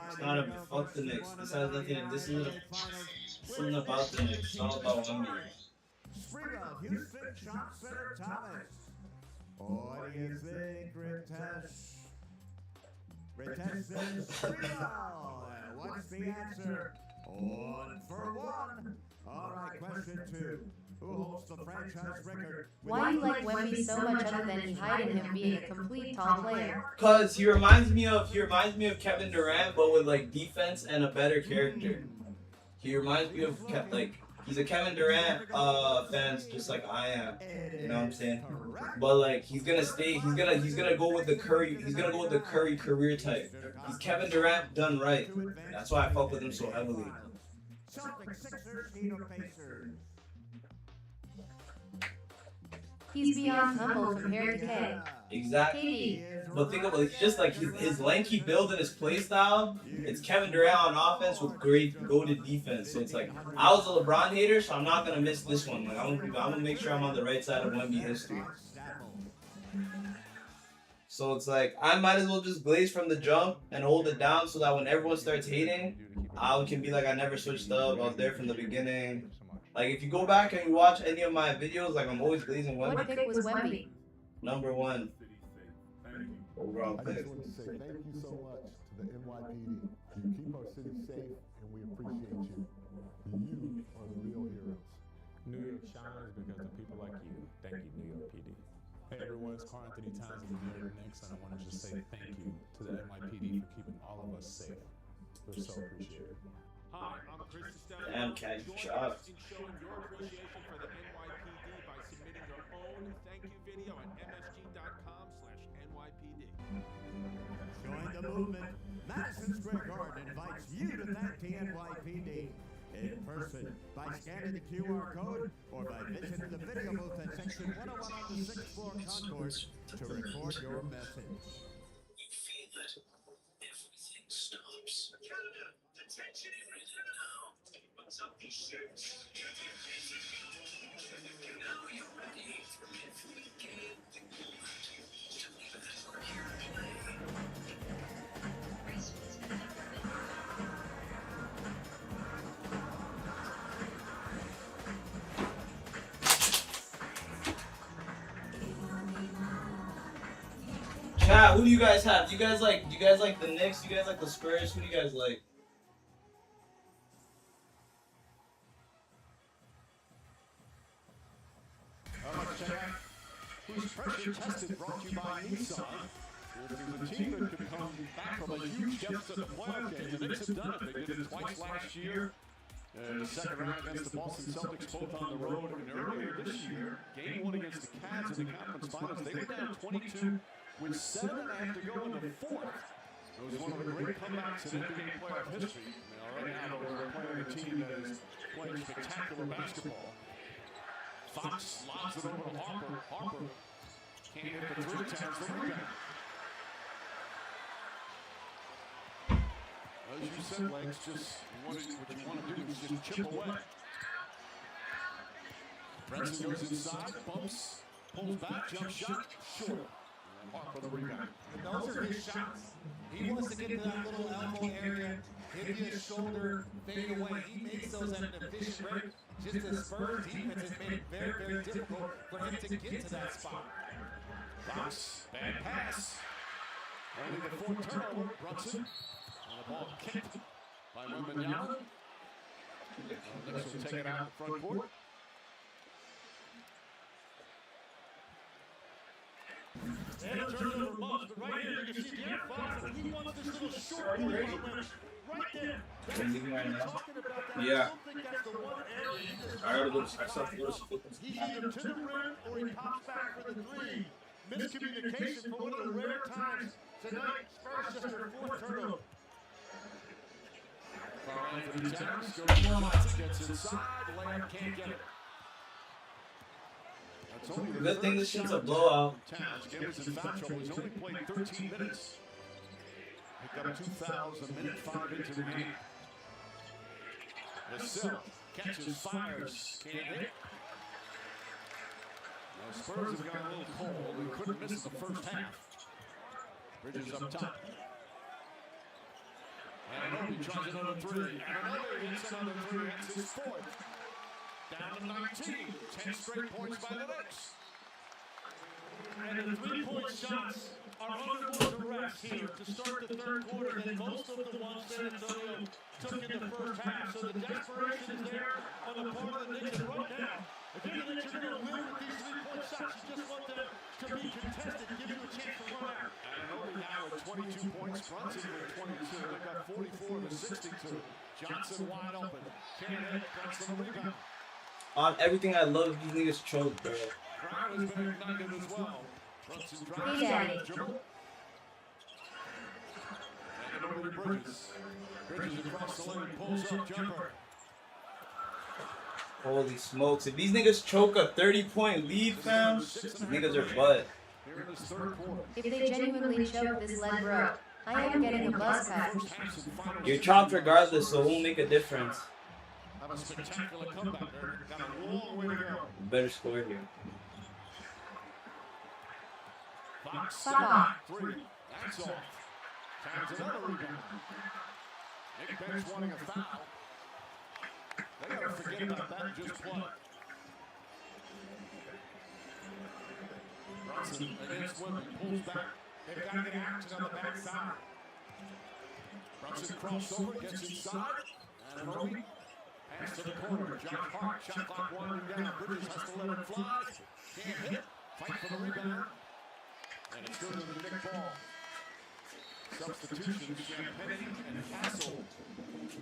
It's not a fuck the Knicks. This has nothing. This isn't about the Knicks. It's all about Wemby. Springfield, Houston, Shop Center, Thomas. What do you think, Ritesh? Ritesh says Springfield. What's the answer? 1 for 1. All right, question 2. Who holds the franchise record? Why you like Wemby so much other than you hiding him being a complete tall player? Cause he reminds me of Kevin Durant, but with like defense and a better character. He reminds me of he's a Kevin Durant fan just like I am. You know what I'm saying? But like he's gonna go with the Curry. He's gonna go with the Curry career type. He's Kevin Durant done right. That's why I fuck with him so heavily. Celtics, Sixers, Heat, or Pacers? He's beyond humble compared to K. Exactly. But think about it, it's just like his lanky build and his play style. It's Kevin Durant on offense with great goated defense. So it's like I was a LeBron hater, so I'm not gonna miss this one. Like I'm gonna make sure I'm on the right side of Wemby history. So it's like I might as well just glaze from the jump and hold it down so that when everyone starts hating, I can be like I never switched up. I was there from the beginning. Like if you go back and you watch any of my videos, like I'm always glazing Wemby. What pick was Wemby? Number 1. overall I pick. just want to say thank you so much to the NYPD. You keep our city safe, and we appreciate you. You are the real heroes. New York shines because of people like you. Thank you, New York PD. Hey everyone, it's Carl Anthony Towns of the New York Knicks, and I want to just say thank you to the NYPD for keeping all of us safe. We're so appreciated. Hi, I'm Chris Stefano. Damn, catch Join shots. us in showing your appreciation for the NYPD by submitting your own thank you video at msg.com/NYPD. Join the movement. Madison Square Garden invites you to thank the NYPD in person by scanning the QR code or by visiting the video booth at section 101 on the 6th floor concourse to record your message. You feel it. Everything stops. Attention everything now. What's up, you shirts? Now you're ready for every game that you want to leave it. We're here to play. Chat, who do you guys have? Do you guys like the Knicks? Do you guys like the Spurs? Who do you guys like? Who's pressure tested brought to you by Nissan. If there's a team that could come back from a huge deficit in the playoff game, the Knicks have done it. They did it twice last year. In the second round against the Boston Celtics, both on the road. And earlier this year, game one against the Cavs in the conference finals, they were down 22 with 7.5 to go in the fourth. It was one of the great comebacks in NBA playoff history. Now, right now, we're playing a team that is playing spectacular basketball. Fox lobs it over to Harper. Harper can't hit the three, taps the rebound. As you said, Legs, just what you want to do is just chip away. Brunson goes inside, bumps, pulls back, jump shot, short. And Harper the rebound. And those are his shots. He wants to get to that little elbow area, hit his shoulder, fade away. He makes those at an efficient rate. Just the Spurs defense has made it very, very difficult for him to get to that spot. Fox, bad pass. Only the fourth turnover, Brunson. And the ball kicked by Wembanyama. Knicks will take it out in front court. And a turnover must, but right here you can see De'Aaron Fox, and he wants this little short move right there. That's what we're talking about. That. Yeah. I don't think that's the one area he just I gotta go. I still have to go to school. He's either to the rim or he pops back for the three. Miscommunication for one of the rare times tonight. Spurs just their fourth turnover. Anthony Towns goes gets inside, layup can't get it. Good thing this shit's a blowout. Towns was in foul trouble. He's only played 13 minutes. Picked up 2 fouls a minute 5 into the game. Vasil catches, fires, can't hit. Now Spurs have got a little cold. They couldn't miss the first half. Bridges up top. Anunoby tries another three. Anunoby hits another three. That's his fourth. Down to 19. 10 straight points by the Knicks. And the three-point shots are under duress here to start the third quarter than most of the ones San Antonio took in the first half. So the desperation is there on the part of the Knicks. And right now, if you're the Knicks, you're going to win with these three-point shots. You just want them to be contested, give you a chance to run out. Anunoby now with 22 points. Brunson with 22. They got 44 to 62. Johnson wide open. Can't hit. Brunson the rebound. On everything I love, these niggas choke, bro. Crowd has been ignited as well. Brunson drives Hey, the dribble. And over to Bridges. Bridges across the lane, pulls up jumper. Holy smokes. If these niggas choke a 30-point lead, fam, these niggas are butt. Here in his third quarter. If they genuinely choke this lead bro, I am getting a buzz cut. You're chopped regardless, so it won't make a difference. Have a spectacular comeback there. Got a long way to go. Better score here. Fox, three. That's off. Towns another rebound. Nick Bench wanting a foul. They gotta forget about that and just play. Brunson against Wemby, pulls back. They've got to get action on the backside. Brunson crossover, gets inside. And an Obi. Pass to the corner. Josh Hart, shot clock winding down. Bridges has to let it fly. Can't hit. Fight for the rebound. And it's good to the Knick ball. Substitutions, Champagne and Castle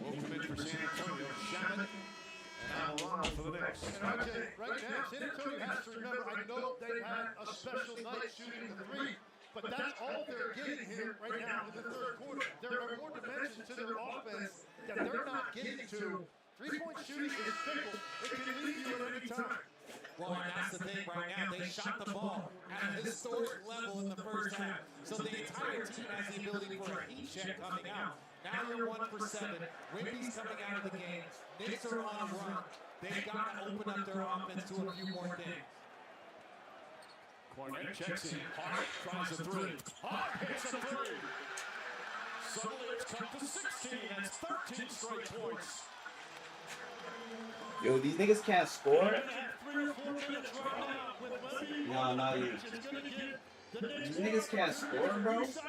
will come in for San Antonio. Shabbat and Alvarado for the Knicks. And I tell you, right now, San Antonio has to remember, I know they had a special night shooting the three, but that's all they're getting here right now in the third quarter. There are more dimensions to their offense that they're not getting to. Three-point shooting is fickle. It can leave you at any time. Well, and that's the thing right now. They shot the ball at a historic level in the first half. So the entire team has the ability for a heat check coming out. Now you're 1 for 7. Wimby's coming out of the game. Knicks are on a run. They've got to open up their offense to a few more things. Cornet checks in. Hart tries a three. Hart hits a three. Suddenly it's cut to 16. That's 13 straight points. Yo, these niggas can't score? No, not you. These niggas can't score, bro? Speaking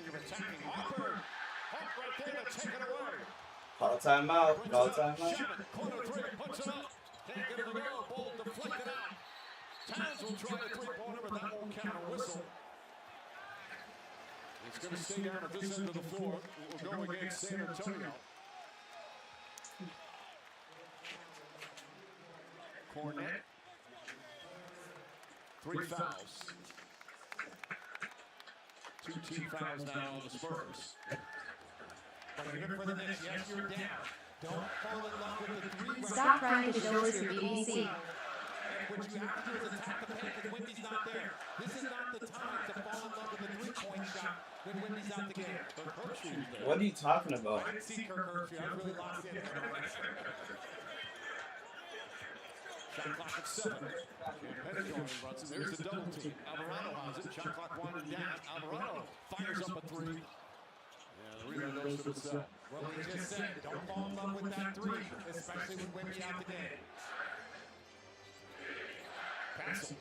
of attacking, Harper. Hart right there to take it away. Call timeout. Call timeout. Corner three, puts it up. Can't get it to go. Ball deflected out. Towns will try a three-pointer, but that won't count a whistle. It's going to stay down at this end of the floor. We'll go against San Antonio. Cornet. 3 fouls. 2 team fouls now on the Spurs. But even for the Knicks, yes, you're down. Don't fall in love with the three. Stop trying to show us your BBC. And what you have to do is attack the paint because Wimby's not there. This is not the time to fall in love with a three-point shot when Wimby's out the game. What are you talking about? I didn't see Kirk Herbstreit. I really lost it. Shot clock at 7. Champagne going Brunson. There's the double team. Alvarado has it. Shot clock winding down. Alvarado fires up a three. Yeah, the rebound goes to the set. Well, we just said, don't fall in love with that three, especially with Wimby out the game. Castle.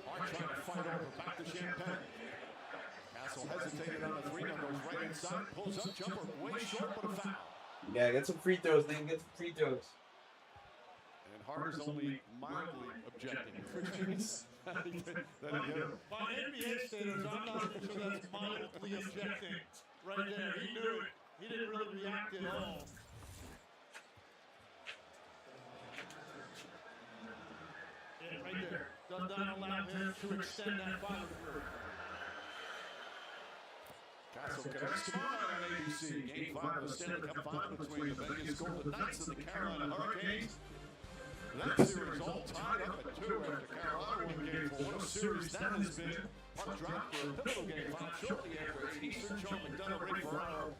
Hart trying to fight over. Back to Champagne. Castle hesitated on the three. Now goes right inside. Pulls up. Jumper way short, but a foul. Yeah, get some free throws, nigga. Get some free throws. Hart is only mildly objecting, which means that he get it. By NBA standards, I'm not sure that's mildly objecting. Right there, he knew it. He didn't really react at all. Yeah, right there. Does not allow him to extend that follow through. Castle connects tomorrow night on ABC. Game 5 of the Stanley Cup Final between the Vegas Golden Knights and the Carolina Hurricanes. That series all tied up at 2 after Carolina won Game 4. What a series that has been. Puck drop for a pivotal Game 5 shortly after 8 Eastern. Sean McDonough, Ray Ferraro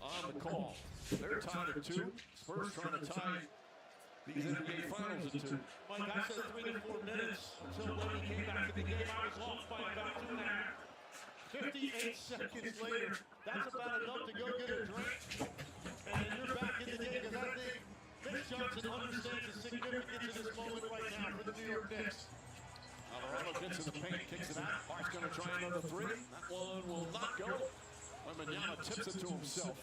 on the call. They're tied at 2. Spurs trying to tie these NBA Finals at 2. Mike, I said 3 to 4 minutes until when he came back to the game. I was lost by about 2.5. 58 seconds later, that's about enough to go get a drink. And then you're back in the game because I think Mitch Johnson understands the significance of this moment right now for the New York Knicks. Alvarado gets in the paint, kicks it out. Hart's going to try another three. That one will not go. Wembanyama tips it to himself.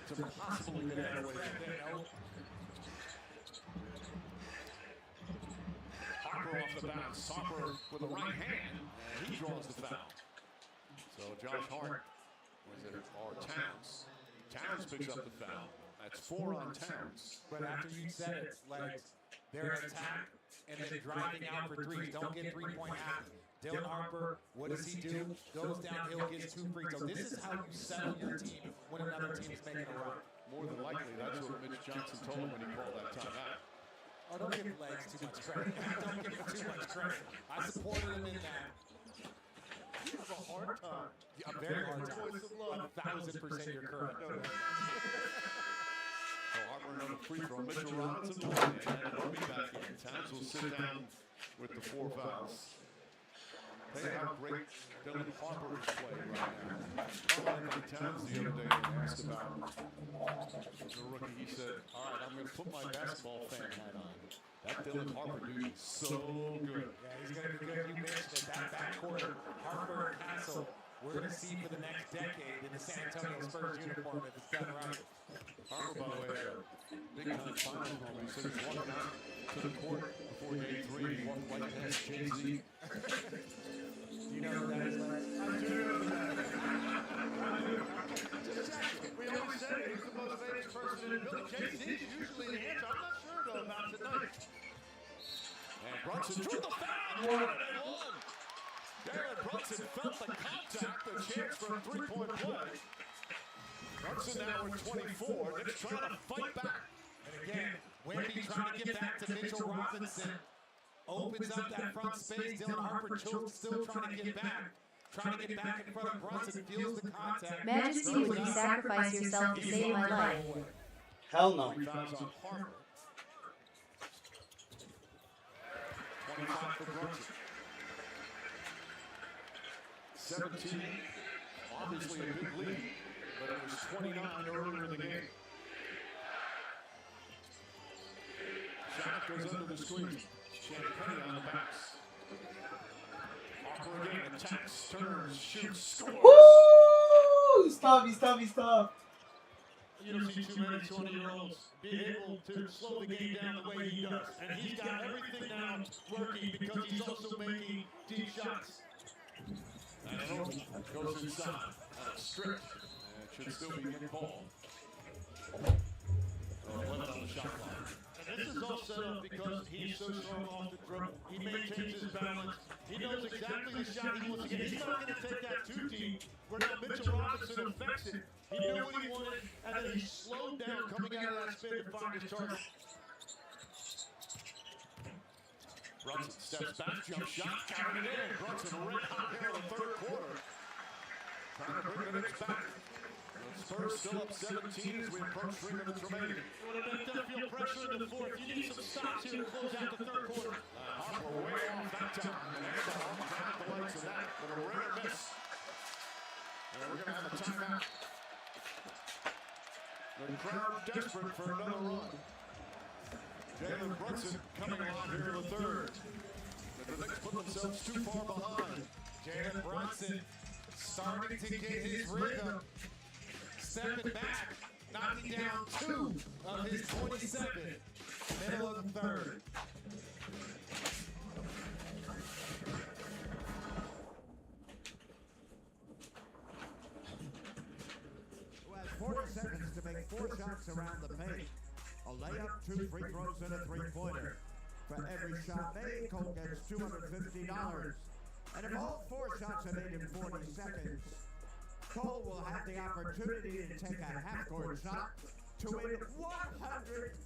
It's impossible to get out of the way there. Harper off the bounce. Harper with the right hand. And he draws the foul. So Josh Hart, or Towns. Towns picks up the foul. That's 4 on Towns. But after you said it, like, their attack and then driving out for threes. Don't get three-point happy. Dylan Harper, what does he do? Goes downhill, gets 2 free throws. This is how you settle your team when another team is making a run. More than likely, that's what Mitch Johnson told him when he called that timeout. Oh, don't give Legs too much credit. Don't give him too much credit. I supported him in that. You have a hard time. Yeah, a very hard time. 1,000% you're correct. So Harper another free throw. Mitchell Robinson will win and Roby back in. Towns will sit down with the 4 fouls. Tell you how great Dylan Harper is playing right now. Anthony Towns the other day asked about the rookie. He said, all right, I'm going to put my basketball fan hat on. That Dylan Harper dude is so good. Yeah, he's going to be good. You mentioned it. That backcourt, Harper and Hassel, we're going to see for the next decade in the San Antonio Spurs uniform if it's done right. Harper, by the way, big time finals moment. He said he's walking out to the court before game 3. He walked right past Jay-Z. Do you know who that is, Lex? I do know who that is. Just checking. We always say who's the most famous person in the building. Jay-Z's usually the answer. I'm not sure, though, about tonight. And Brunson drew the foul. 1-1. Jalen Brunson felt the contact, the chance for a three-point play. Brunson now with 24. Knicks trying to fight back. And again, Wemby trying to get back to Mitchell Robinson. Opens up that front space. Dylan Harper still trying to get back. Trying to get back in front of Brunson. Feels the contact. Majesty, would you sacrifice yourself to save my life? Hell no. Rebounds on Harper. 25 for Brunson. 17. Obviously a big lead, but it was 29 earlier in the game. Shot goes under the screen. Champagne on the backs. Harper again attacks, turns, shoots, scores. Woo! Stop. You don't see too many 20-year-olds be able to slow the game down the way he does. And he's got everything now working because he's also making deep shots. And goes inside. Stripped. It should still be in ball. 11 on the shot clock. And this is all set up because he's so strong off the dribble. He maintains his balance. He knows exactly the shot he wants to get. He's not going to take that too deep where now Mitchell Robinson affects it. He knew what he wanted, and then he slowed down coming out of that spin to find his target. Brunson steps back, jump shot, counted it in. Brunson red hot here in the third quarter. Trying to bring the Knicks back. The Spurs still up 17 as we approach 3 minutes remaining. You want to make them feel pressure in the fourth. You need some stops here to close out the third quarter. Harper way off that time. And Amber behind the legs of that, but a rare miss. And we're going to have a timeout. The crowd desperate for another run. Jalen Brunson coming along here in the third. And the Knicks put themselves too far behind. Jalen Brunson starting to get his rhythm. Stepping back, knocking down 2 of his 27. Middle of the third. Who has 40 seconds to make 4 shots around the paint. A layup, 2 free throws, and a 3-pointer. For every shot made, Cole gets $250. And if all 4 shots are made in 40 seconds, Cole will have the opportunity to take a half-court shot to win $100,000.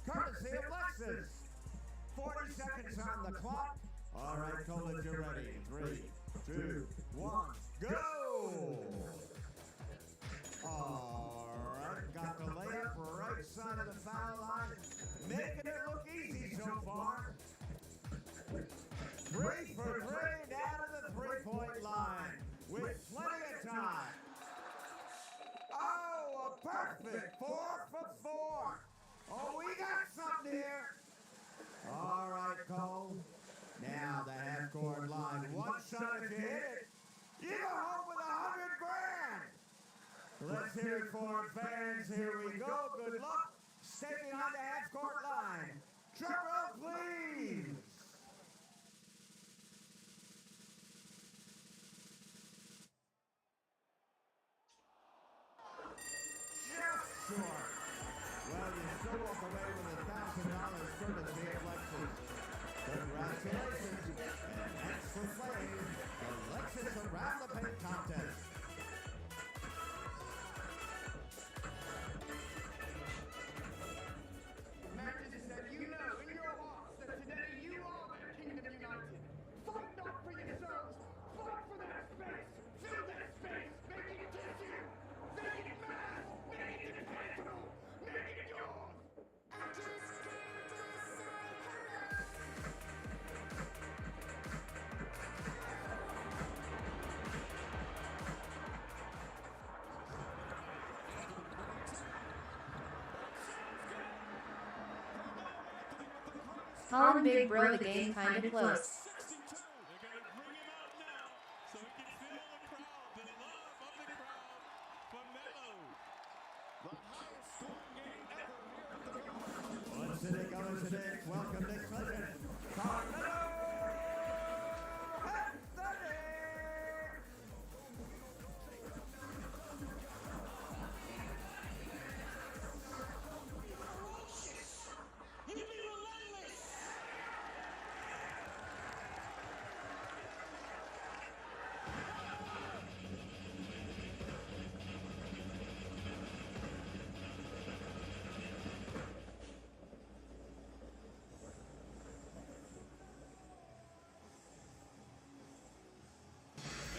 Courtesy of Lexus. 40 seconds on the clock. All right, Cole, if you're ready. 3, 2, 1, go! All right, got the layup right side of the foul line. Making it look easy so far. 3 for 3 down to the 3-point line with plenty of time. Oh, a perfect 4 for 4. Oh, we got something here. All right, Cole. Now the half-court line. 1 shot if you hit it, you go home with $100,000. Let's hear it for our fans. Here we go. Good luck. Stay behind the half-court line. Drum roll, please. Just short. Well, you still walk away with $1,000 courtesy of Lexus. Congratulations, and thanks for playing the Lexus Around the Paint contest. Majesty said you know in your hearts that today you are the Kingdom United. Fight not for yourselves, fight for that space. Fill that space, make it tissue, make it mass, make it impenetrable, make it yours. Call him big bro, the game kinda close. Once it goes to Knicks, welcome Knicks legend, Carmelo Anthony!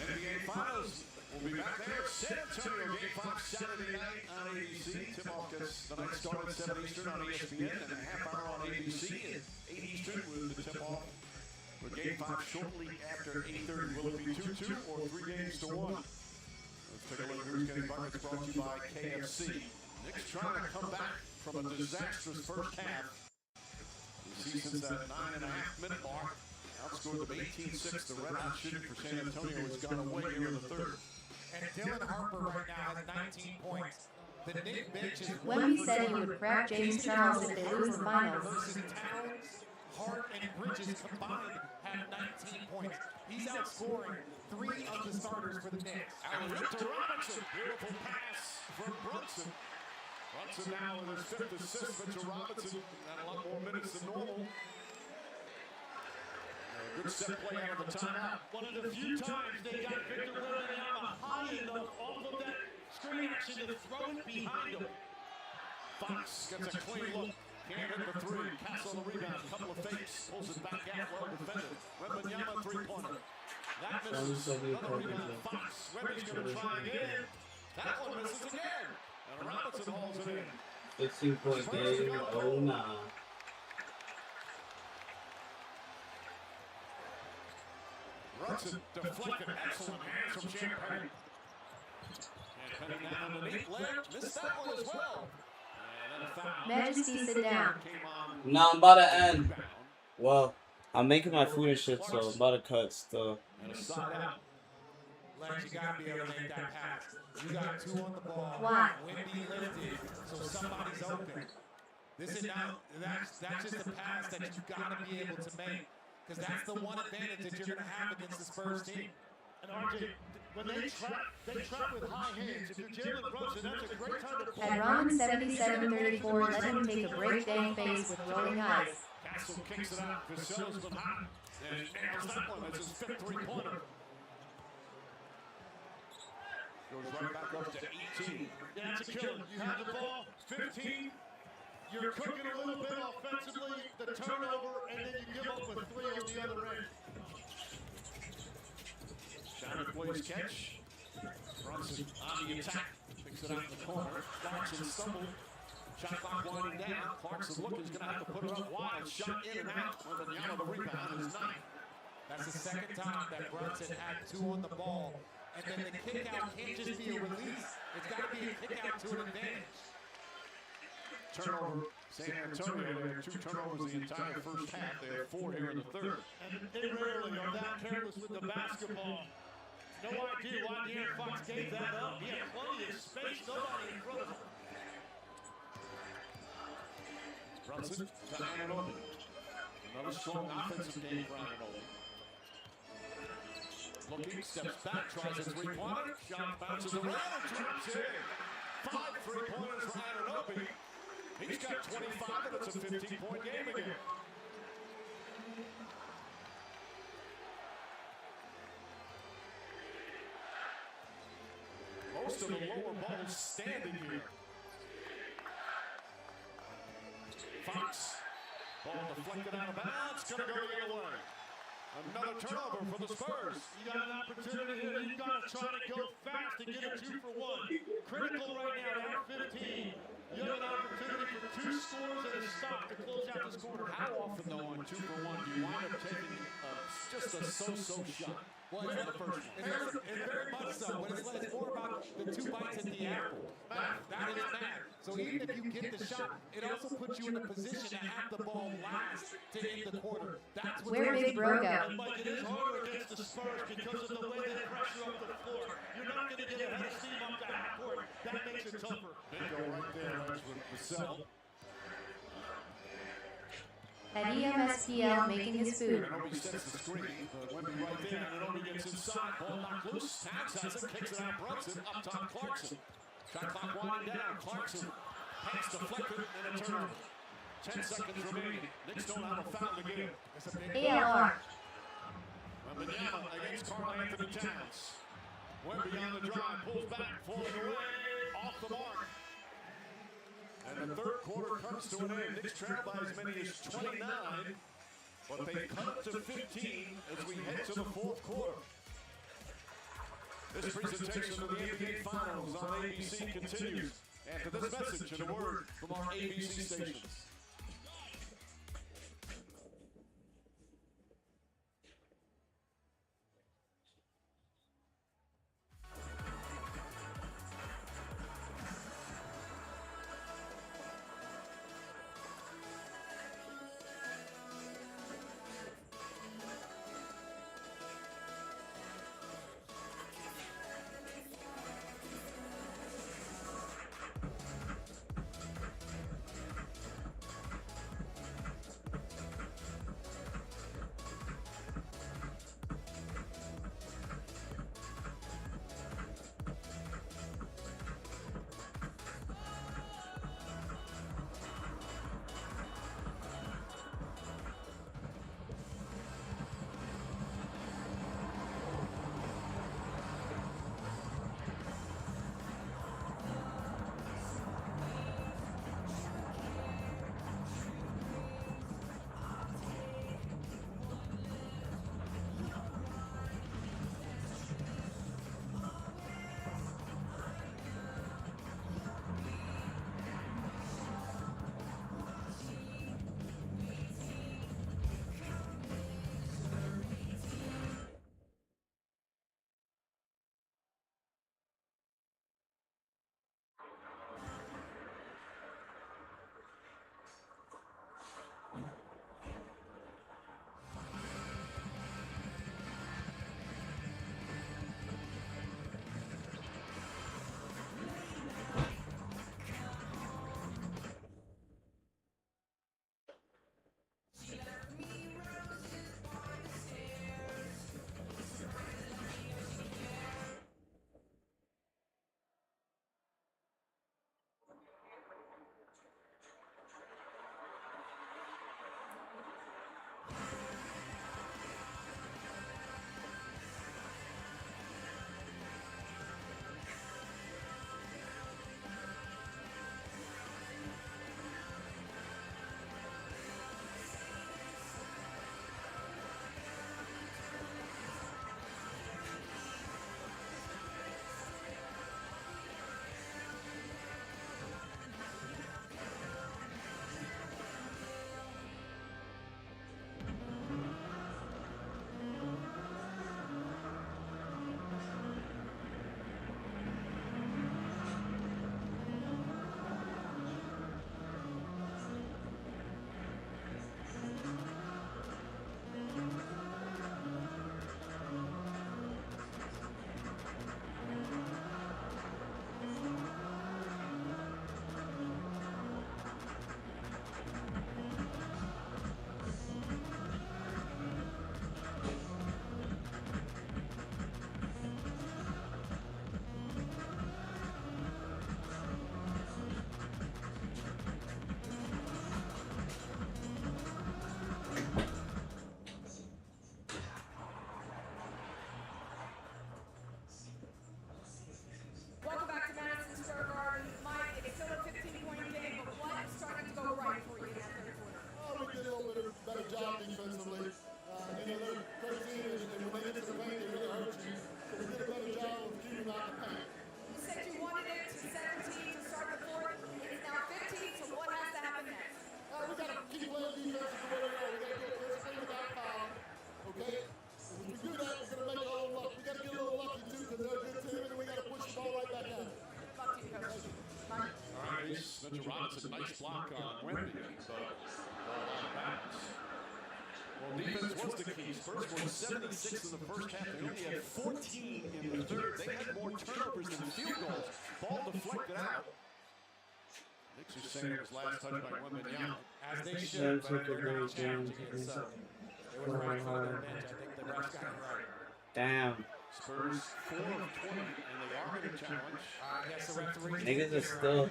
NBA Finals. We'll be back there. San Antonio Game 5 Saturday night on ABC. Tip-off gets the night started 7 Eastern on ESPN and a half hour on ABC at 8 Eastern with the tip-off for Game 5 shortly after 8:30. Will it be 2-2 or 3 games to 1? Let's take a look at who's getting buckets brought to you by KFC. Knicks trying to come back from a disastrous first half. You see since that 9.5-minute mark. Outscored them 18-6. The red hot shooting for San Antonio has gone away here in the third. And Dylan Harper right now has 19 points. The Knicks bench is Wemby said he would crack James Charles if they lose the finals. versus Towns, Hart, and Bridges combined have 19 points. He's outscoring 3 of the starters for the Knicks. Out to Robinson. Beautiful pass from Brunson. Brunson now with his 5th assist. Mitchell Robinson got a lot more minutes than normal. Good set play out of the timeout. One of the few times they got Victor Wembanyama high enough off of that screen action to throw it behind him. Fox gets a clean look. Can't hit the 3. Castle on the rebound. Couple of fakes. Pulls it back out. Well defended. Wembanyama 3-pointer. That misses. Another rebound. Fox. Wemby's going to try again. That one misses again. And Robinson hauls it in. 16-point game. Oh, nah. Brunson deflected. Excellent hands from Champagne. And Penny down underneath. Lair missed that one as well. And then a foul. Majesty, sit down. Nah, I'm about to end. Well, I'm making my food and shit, so I'm about to cut still. And a side out. Lex, you got to be able to make that pass. You got 2 on the ball. Why? Wemby lifted, so somebody's open. This is not, that's just a pass that you got to be able to make. Because that's the one advantage that you're going to have against the Spurs team. And RJ, when they trap with high hands. If you're Jalen Brunson, that's a great time to pull. At Ramen 7734, let him take a break dang face with rolling eyes. Castle kicks it out. Vasil's been hot. And nails that one. That's his 5th 3-pointer. Goes right back up to 18. Yeah, that's a killer. You have the ball, 15. You're cooking a little bit offensively, the turnover, and then you give up with 3 on the other end. Shiner plays catch. Brunson on the attack. Picks it out in the corner. Clarkson stumbled. Shot clock winding down. Clarkson look is going to have to put it up wide. Shot in and out. Wembanyama the rebound is 9. That's the second time that Brunson had 2 on the ball. And then the kick out can't just be a release. It's got to be a kick out to an advantage. Turnover. San Antonio, they had 2 turnovers the entire first half. They had 4 here in the third. And they rarely are that careless with the basketball. No idea why De'Aaron Fox gave that up. He had plenty of space, nobody in front of him. Brunson to Anunoby. Another strong offensive game for Anunoby. Looking, steps back, tries a 3-pointer. Shot bounces around and drops in. 5 3-pointers for Anunoby. He's got 25 and it's a 15-point game again. Most of the lower balls standing here. Fox. Ball deflected out of bounds. Gonna go the other way. Another turnover for the Spurs. You got an opportunity here. You got to try to go fast and get a 2 for 1. Critical right now at 15. You have an opportunity for 2 scores and a stop to close out this quarter. How often, though, on 2 for 1, do you wind up taking just a so-so shot? Well, it's the first one. It's very much so, but it's more about the 2 bites at the apple. That is math. So even if you get the shot, it also puts you in a position to have the ball last to end the quarter. That's what Where Big Bro go? And Mike, it is harder against the Spurs because of the way they pressure up the floor. You're not going to get a head of steam up the half court. That makes it tougher. Bingo right there, Lynch, with Vassell. At EMSPL making his food. Anobi sets the screen, but Wemby right there, and Anobi gets inside. Ball knocked loose. Towns has it, kicks it out. Brunson, up top, Clarkson. Shot clock winding down. Clarkson, pass deflected, and a turnover. 10 seconds remaining. Knicks don't have a foul to give. ALR. Wembanyama against Karl Anthony Towns. Wemby on the drive, pulls back, falling away, off the mark. And the third quarter comes to an end. Knicks trail by as many as 29, but they cut it to 15 as we head to the fourth quarter. This presentation of the NBA Finals on ABC continues after this message and a word from our ABC stations. race. Mitchell Robinson, nice block on Wemby, but ball out of bounds. Well, defense was the key. Spurs scored 76 in the first half. They only had 14 in the third. They had more turnovers than field goals. Ball deflected out. Knicks are saying it was last touch by Wembanyama. As they should, but they're not challenging it, so it was right for their bench. I think the refs got it right. Damn. Spurs 4 of 20, and they are going to challenge. Yes, the referee. Niggas are still.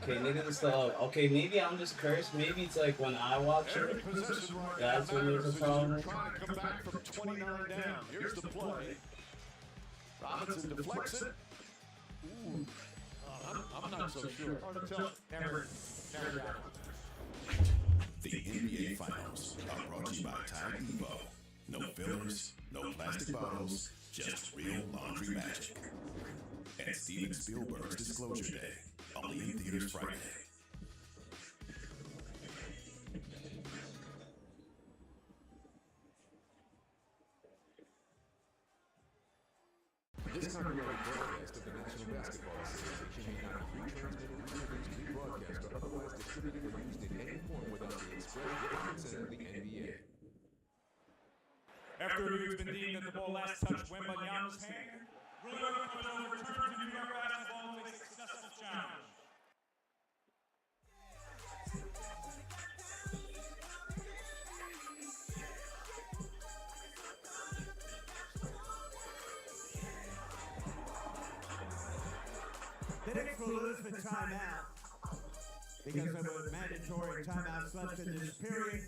Okay, niggas are still up. Okay, maybe I'm just cursed. Maybe it's like when I watch it. That's when there's a problem. Trying to come back from 29 down. Here's the play. Robinson deflects it. Ooh. I'm not so sure. Hard to tell. Never got it. The NBA Finals are brought to you by Tide Evo. No fillers, no plastic bottles, just real laundry magic. And Steven Spielberg's Disclosure Day, only in theaters Friday. This copyrighted broadcast of the National Basketball Association may not be retransmitted, reproduced, rebroadcast, or otherwise distributed or used in any form without the express written consent of the NBA. After it has been deemed that the ball last touched Wembanyama's hand, ruling will return to New York basketball with a successful challenge. The Knicks will lose the timeout because of a mandatory timeout left in this period.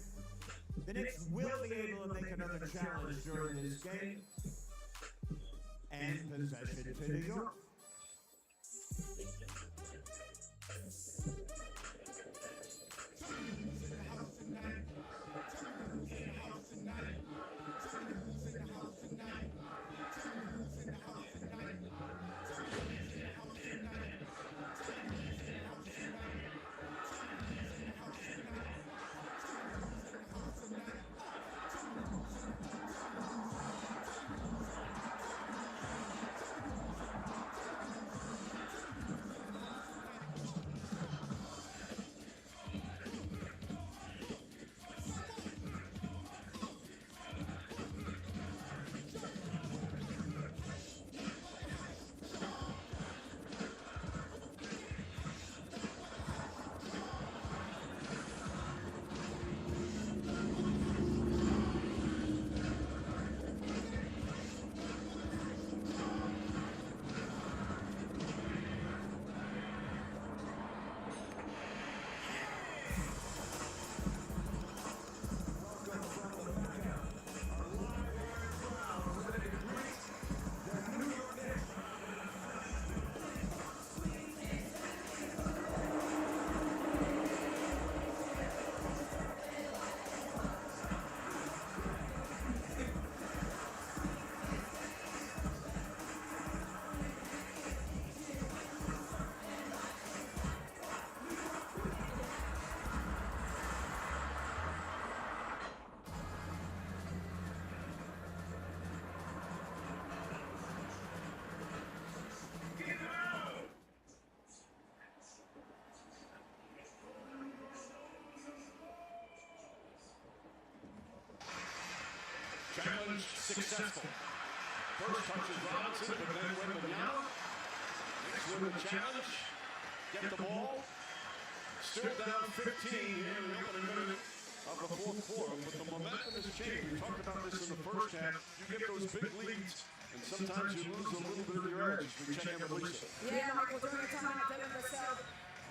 The Knicks will be able to make another challenge during this game and possession to New York. Challenge successful. First touch is Robinson, but then Wembanyama. Knicks win the challenge. Get the ball. Still down 15 here in the opening minute of the fourth quarter, but the momentum has changed. We talked about this in the first half. You get those big leads, and sometimes you lose a little bit of your edge. We check in with Lisa. Yeah, Michael, during the time, Devin Vassell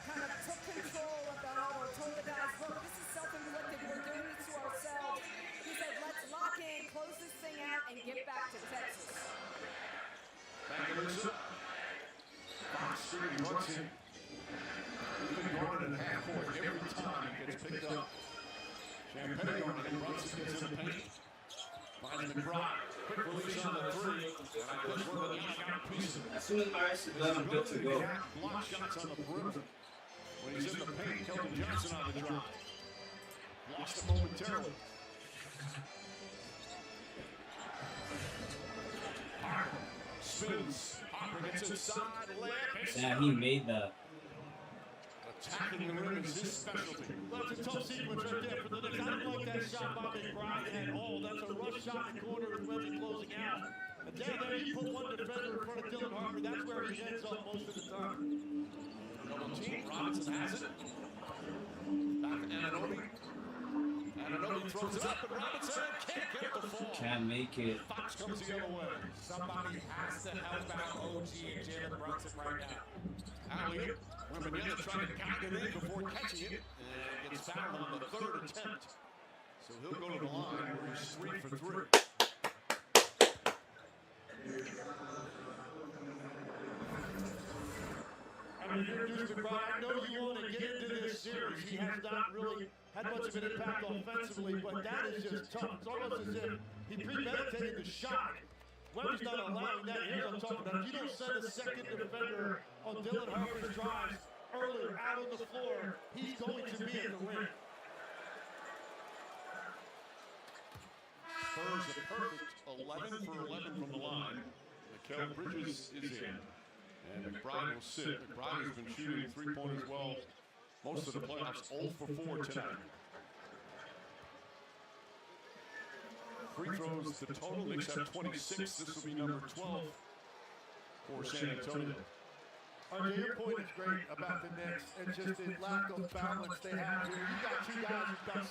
kind of took control of the huddle, told the guys, look, this is self-inflicted. We're doing this to ourselves. He said, let's lock in, close this thing out, and get back to Texas. Back to Lisa. Fox Street runs him. He's been guarded at half court every time he gets picked up. Champagne on it, Brunson gets in the paint. Finding the crowd. Quick release on the three. And I guess we're the knockout piece of it. As soon as my eyes are done, I'm good to go. Block shots on the perimeter. When he's in the paint, Kelvin Johnson on the drop. Lost it momentarily. Harper spins. Harper gets inside, layup. Yeah, he made that. Attacking the rim is his specialty. Well, that's a tough sequence right there for the Knicks. I didn't like that shot by McBride at all. That's a rush shot in the corner with Wemby closing out. And down there, you put one defender in front of Dylan Harper. That's where he ends up most of the time. Double team. Robinson has it. Back to Anunoby. Anunoby throws it up, but Robinson can't get the fall. Can't make it. Fox comes the other way. Somebody has to help out OG and Jalen Brunson right now. Alley-oop. Wembanyama trying to guide it in before catching it, and gets fouled on the third attempt. So he'll go to the line where he's 3 for 3. I mean, Deuce McBride, I know you want to get into this series. He has not really had much of an impact offensively, but that is just tough. It's almost as if he premeditated the shot. Wemby's not allowing that. Here's what I'm talking about. If you don't send a second defender on Dylan Harper's drives earlier out on the floor, he's going to be in the rim. Spurs a perfect 11 for 11 from the line. Mikal Bridges is in. And McBride will sit. McBride has been shooting three-pointers well most of the playoffs, 0 for 4 tonight. Free throws, the total, Knicks have 26. This will be number 12 for San Antonio. RJ, your point is great about the Knicks and just the lack of balance they have here. You got two guys who've got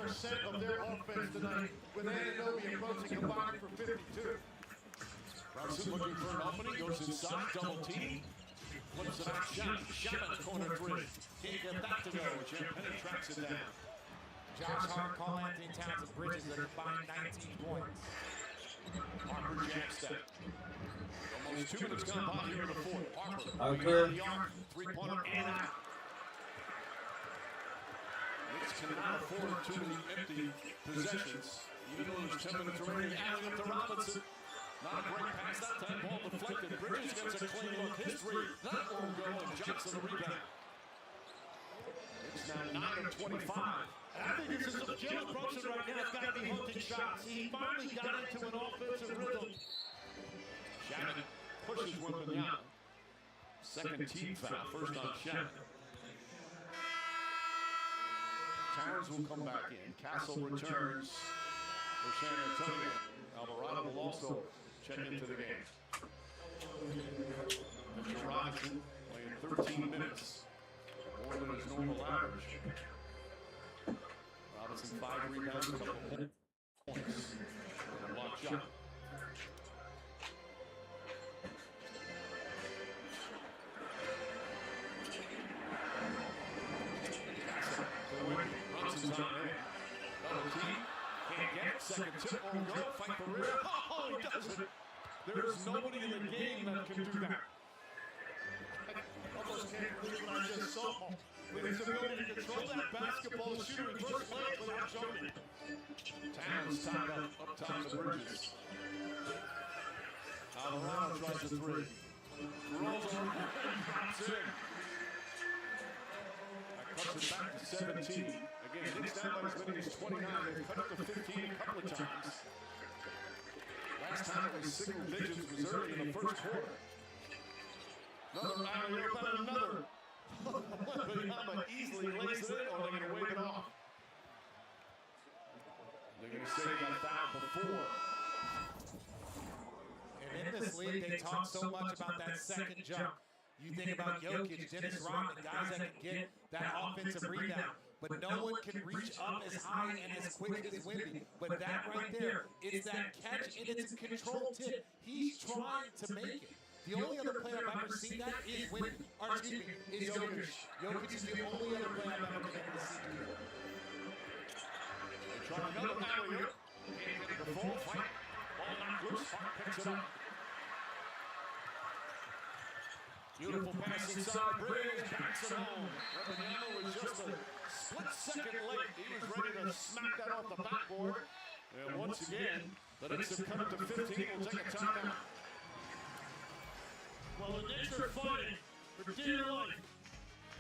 70% of their offense tonight, with Anunoby and Brunson combined for 52. Brunson looking for an opening, goes inside, double team. Flips it out, shot in the corner three. Can't get that to go. Champagne tracks it down. Josh Hart, Carl Anthony Towns, and Bridges that combined 19 points. Harper jab step. Almost 2 minutes gone by here in the fourth. Harper. Three-pointer and out. Knicks cannot afford too many empty possessions. Even though there's 10 minutes remaining, alley up to Robinson. Not a great pass that time. Ball deflected. Bridges gets a clean look. History. That won't go. And Johnson the rebound. It's now 9 of 25. I think this is Jalen Brunson right now has got to be hunting shots. He finally got into an offensive rhythm. Shannon pushes Wembanyama. Second team foul. First on Shannon. Towns will come back in. Castle returns for San Antonio. Alvarado will also check into the game. Mr. Robinson playing 13 minutes. More than his normal average. Robinson 5 rebounds, a couple points, and a block shot. Bronson's on there. Double team. Can't get it. Second tip won't go. Fight for rear. Oh, he does it. There's nobody in the game that can do that. I almost can't believe what I just saw. With his ability to control that basketball, shooting first leg without jumping. Towns tied up top to Bridges. Alvarado tries the three. Rolls on, drops in. That cuts it back to 17. Again, Knicks down by as many as 29. They've cut up to 15 a couple of times. Last time it was single digits was early in the first quarter. Another alley-oop and another. Wembanyama easily lays it in, or they're going to wave it off. They're going to say he got fouled before. And in this league, they talk so much about that second jump. You think about Jokic, Dennis Rodman, guys that can get that offensive rebound. But no one can reach up as high and as quick as Wemby. But that right there, it's that catch and it's a controlled tip. He's trying to make it. The only other player I've ever seen that is Wemby. Or excuse me, is Jokic. Jokic is the only other player I've ever been able to see do that. They try another alley-oop. Can't get the full fight. Ball knocked loose. Hart picks it up. Beautiful pass inside. Bridge backs it home. Wembanyama was just a split second late. He was ready to smack that off the backboard. And once again, the Knicks have cut it to 15. We'll take a timeout. Well, the Knicks are fighting for dear life,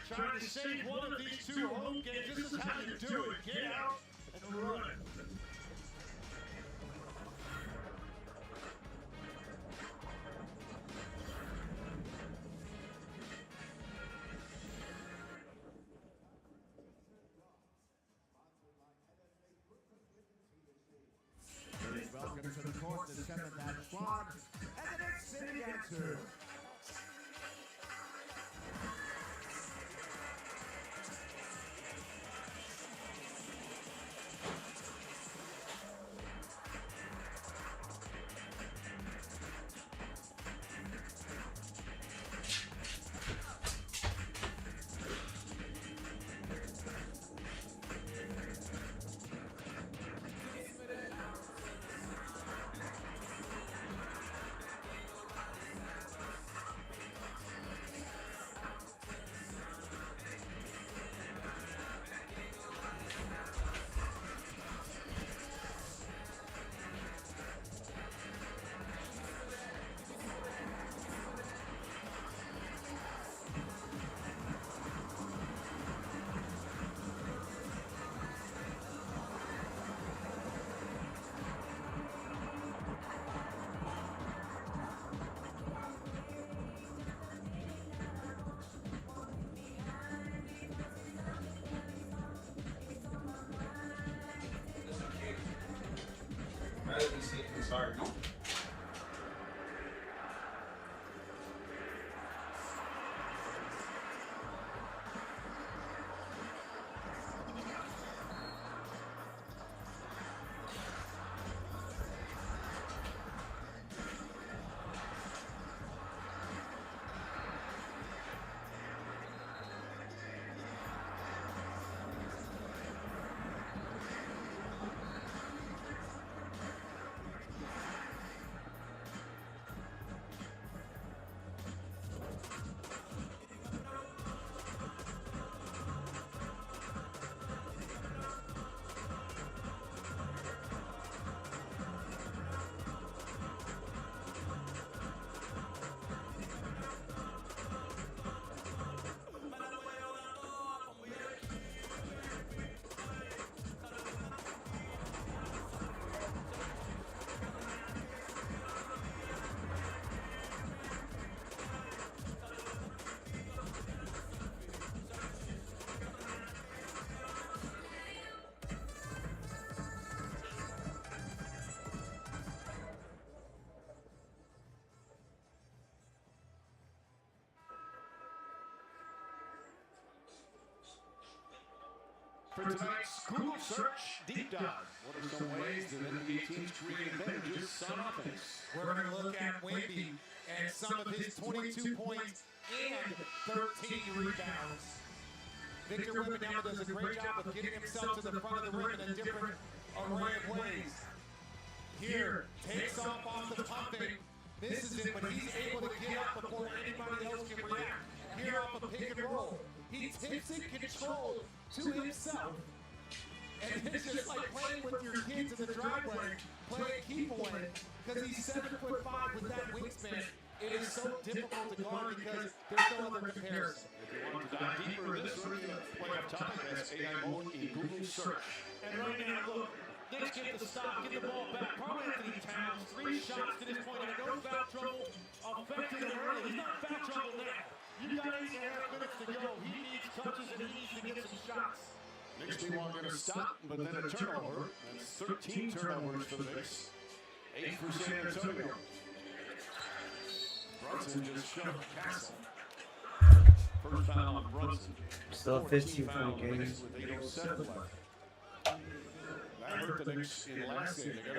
trying to save one of these two home games. This is how you do it. Get out and run. answer. How did we see it this hard? For tonight's Google search deep dive, what are some ways that NBA teams create advantages on offense? We're going to look at Wemby and some of his 22 points and 13 rebounds. Victor Wembanyama does a great job of getting himself to the front of the rim in a different array of ways. Here, takes off the pumping, misses it, but he's able to get up before anybody else can react. Here off a pick and roll, he takes it control to himself. And it's just like playing with your kids in the driveway, playing keep away, because he's 7'5" with that wingspan. It is so difficult to guard because there's no other comparison. If you want to dive deeper in this playoff topic, that's AI mode in Google search. And right now, look, Knicks get the stop, get the ball back. Carl Anthony Towns, 3 shots to this point, and no foul trouble. Affected him early. He's not foul trouble now. You got 8.5 minutes to go. He needs touches and he needs to get some shots. Knicks meanwhile going to stop, but then a turnover. That's 13 turnovers for the Knicks. 8 for San Antonio. Brunson just shoved Castle. First foul on Brunson. Still 15-point game. With 8:07 left. That hurt the Knicks in last game. They got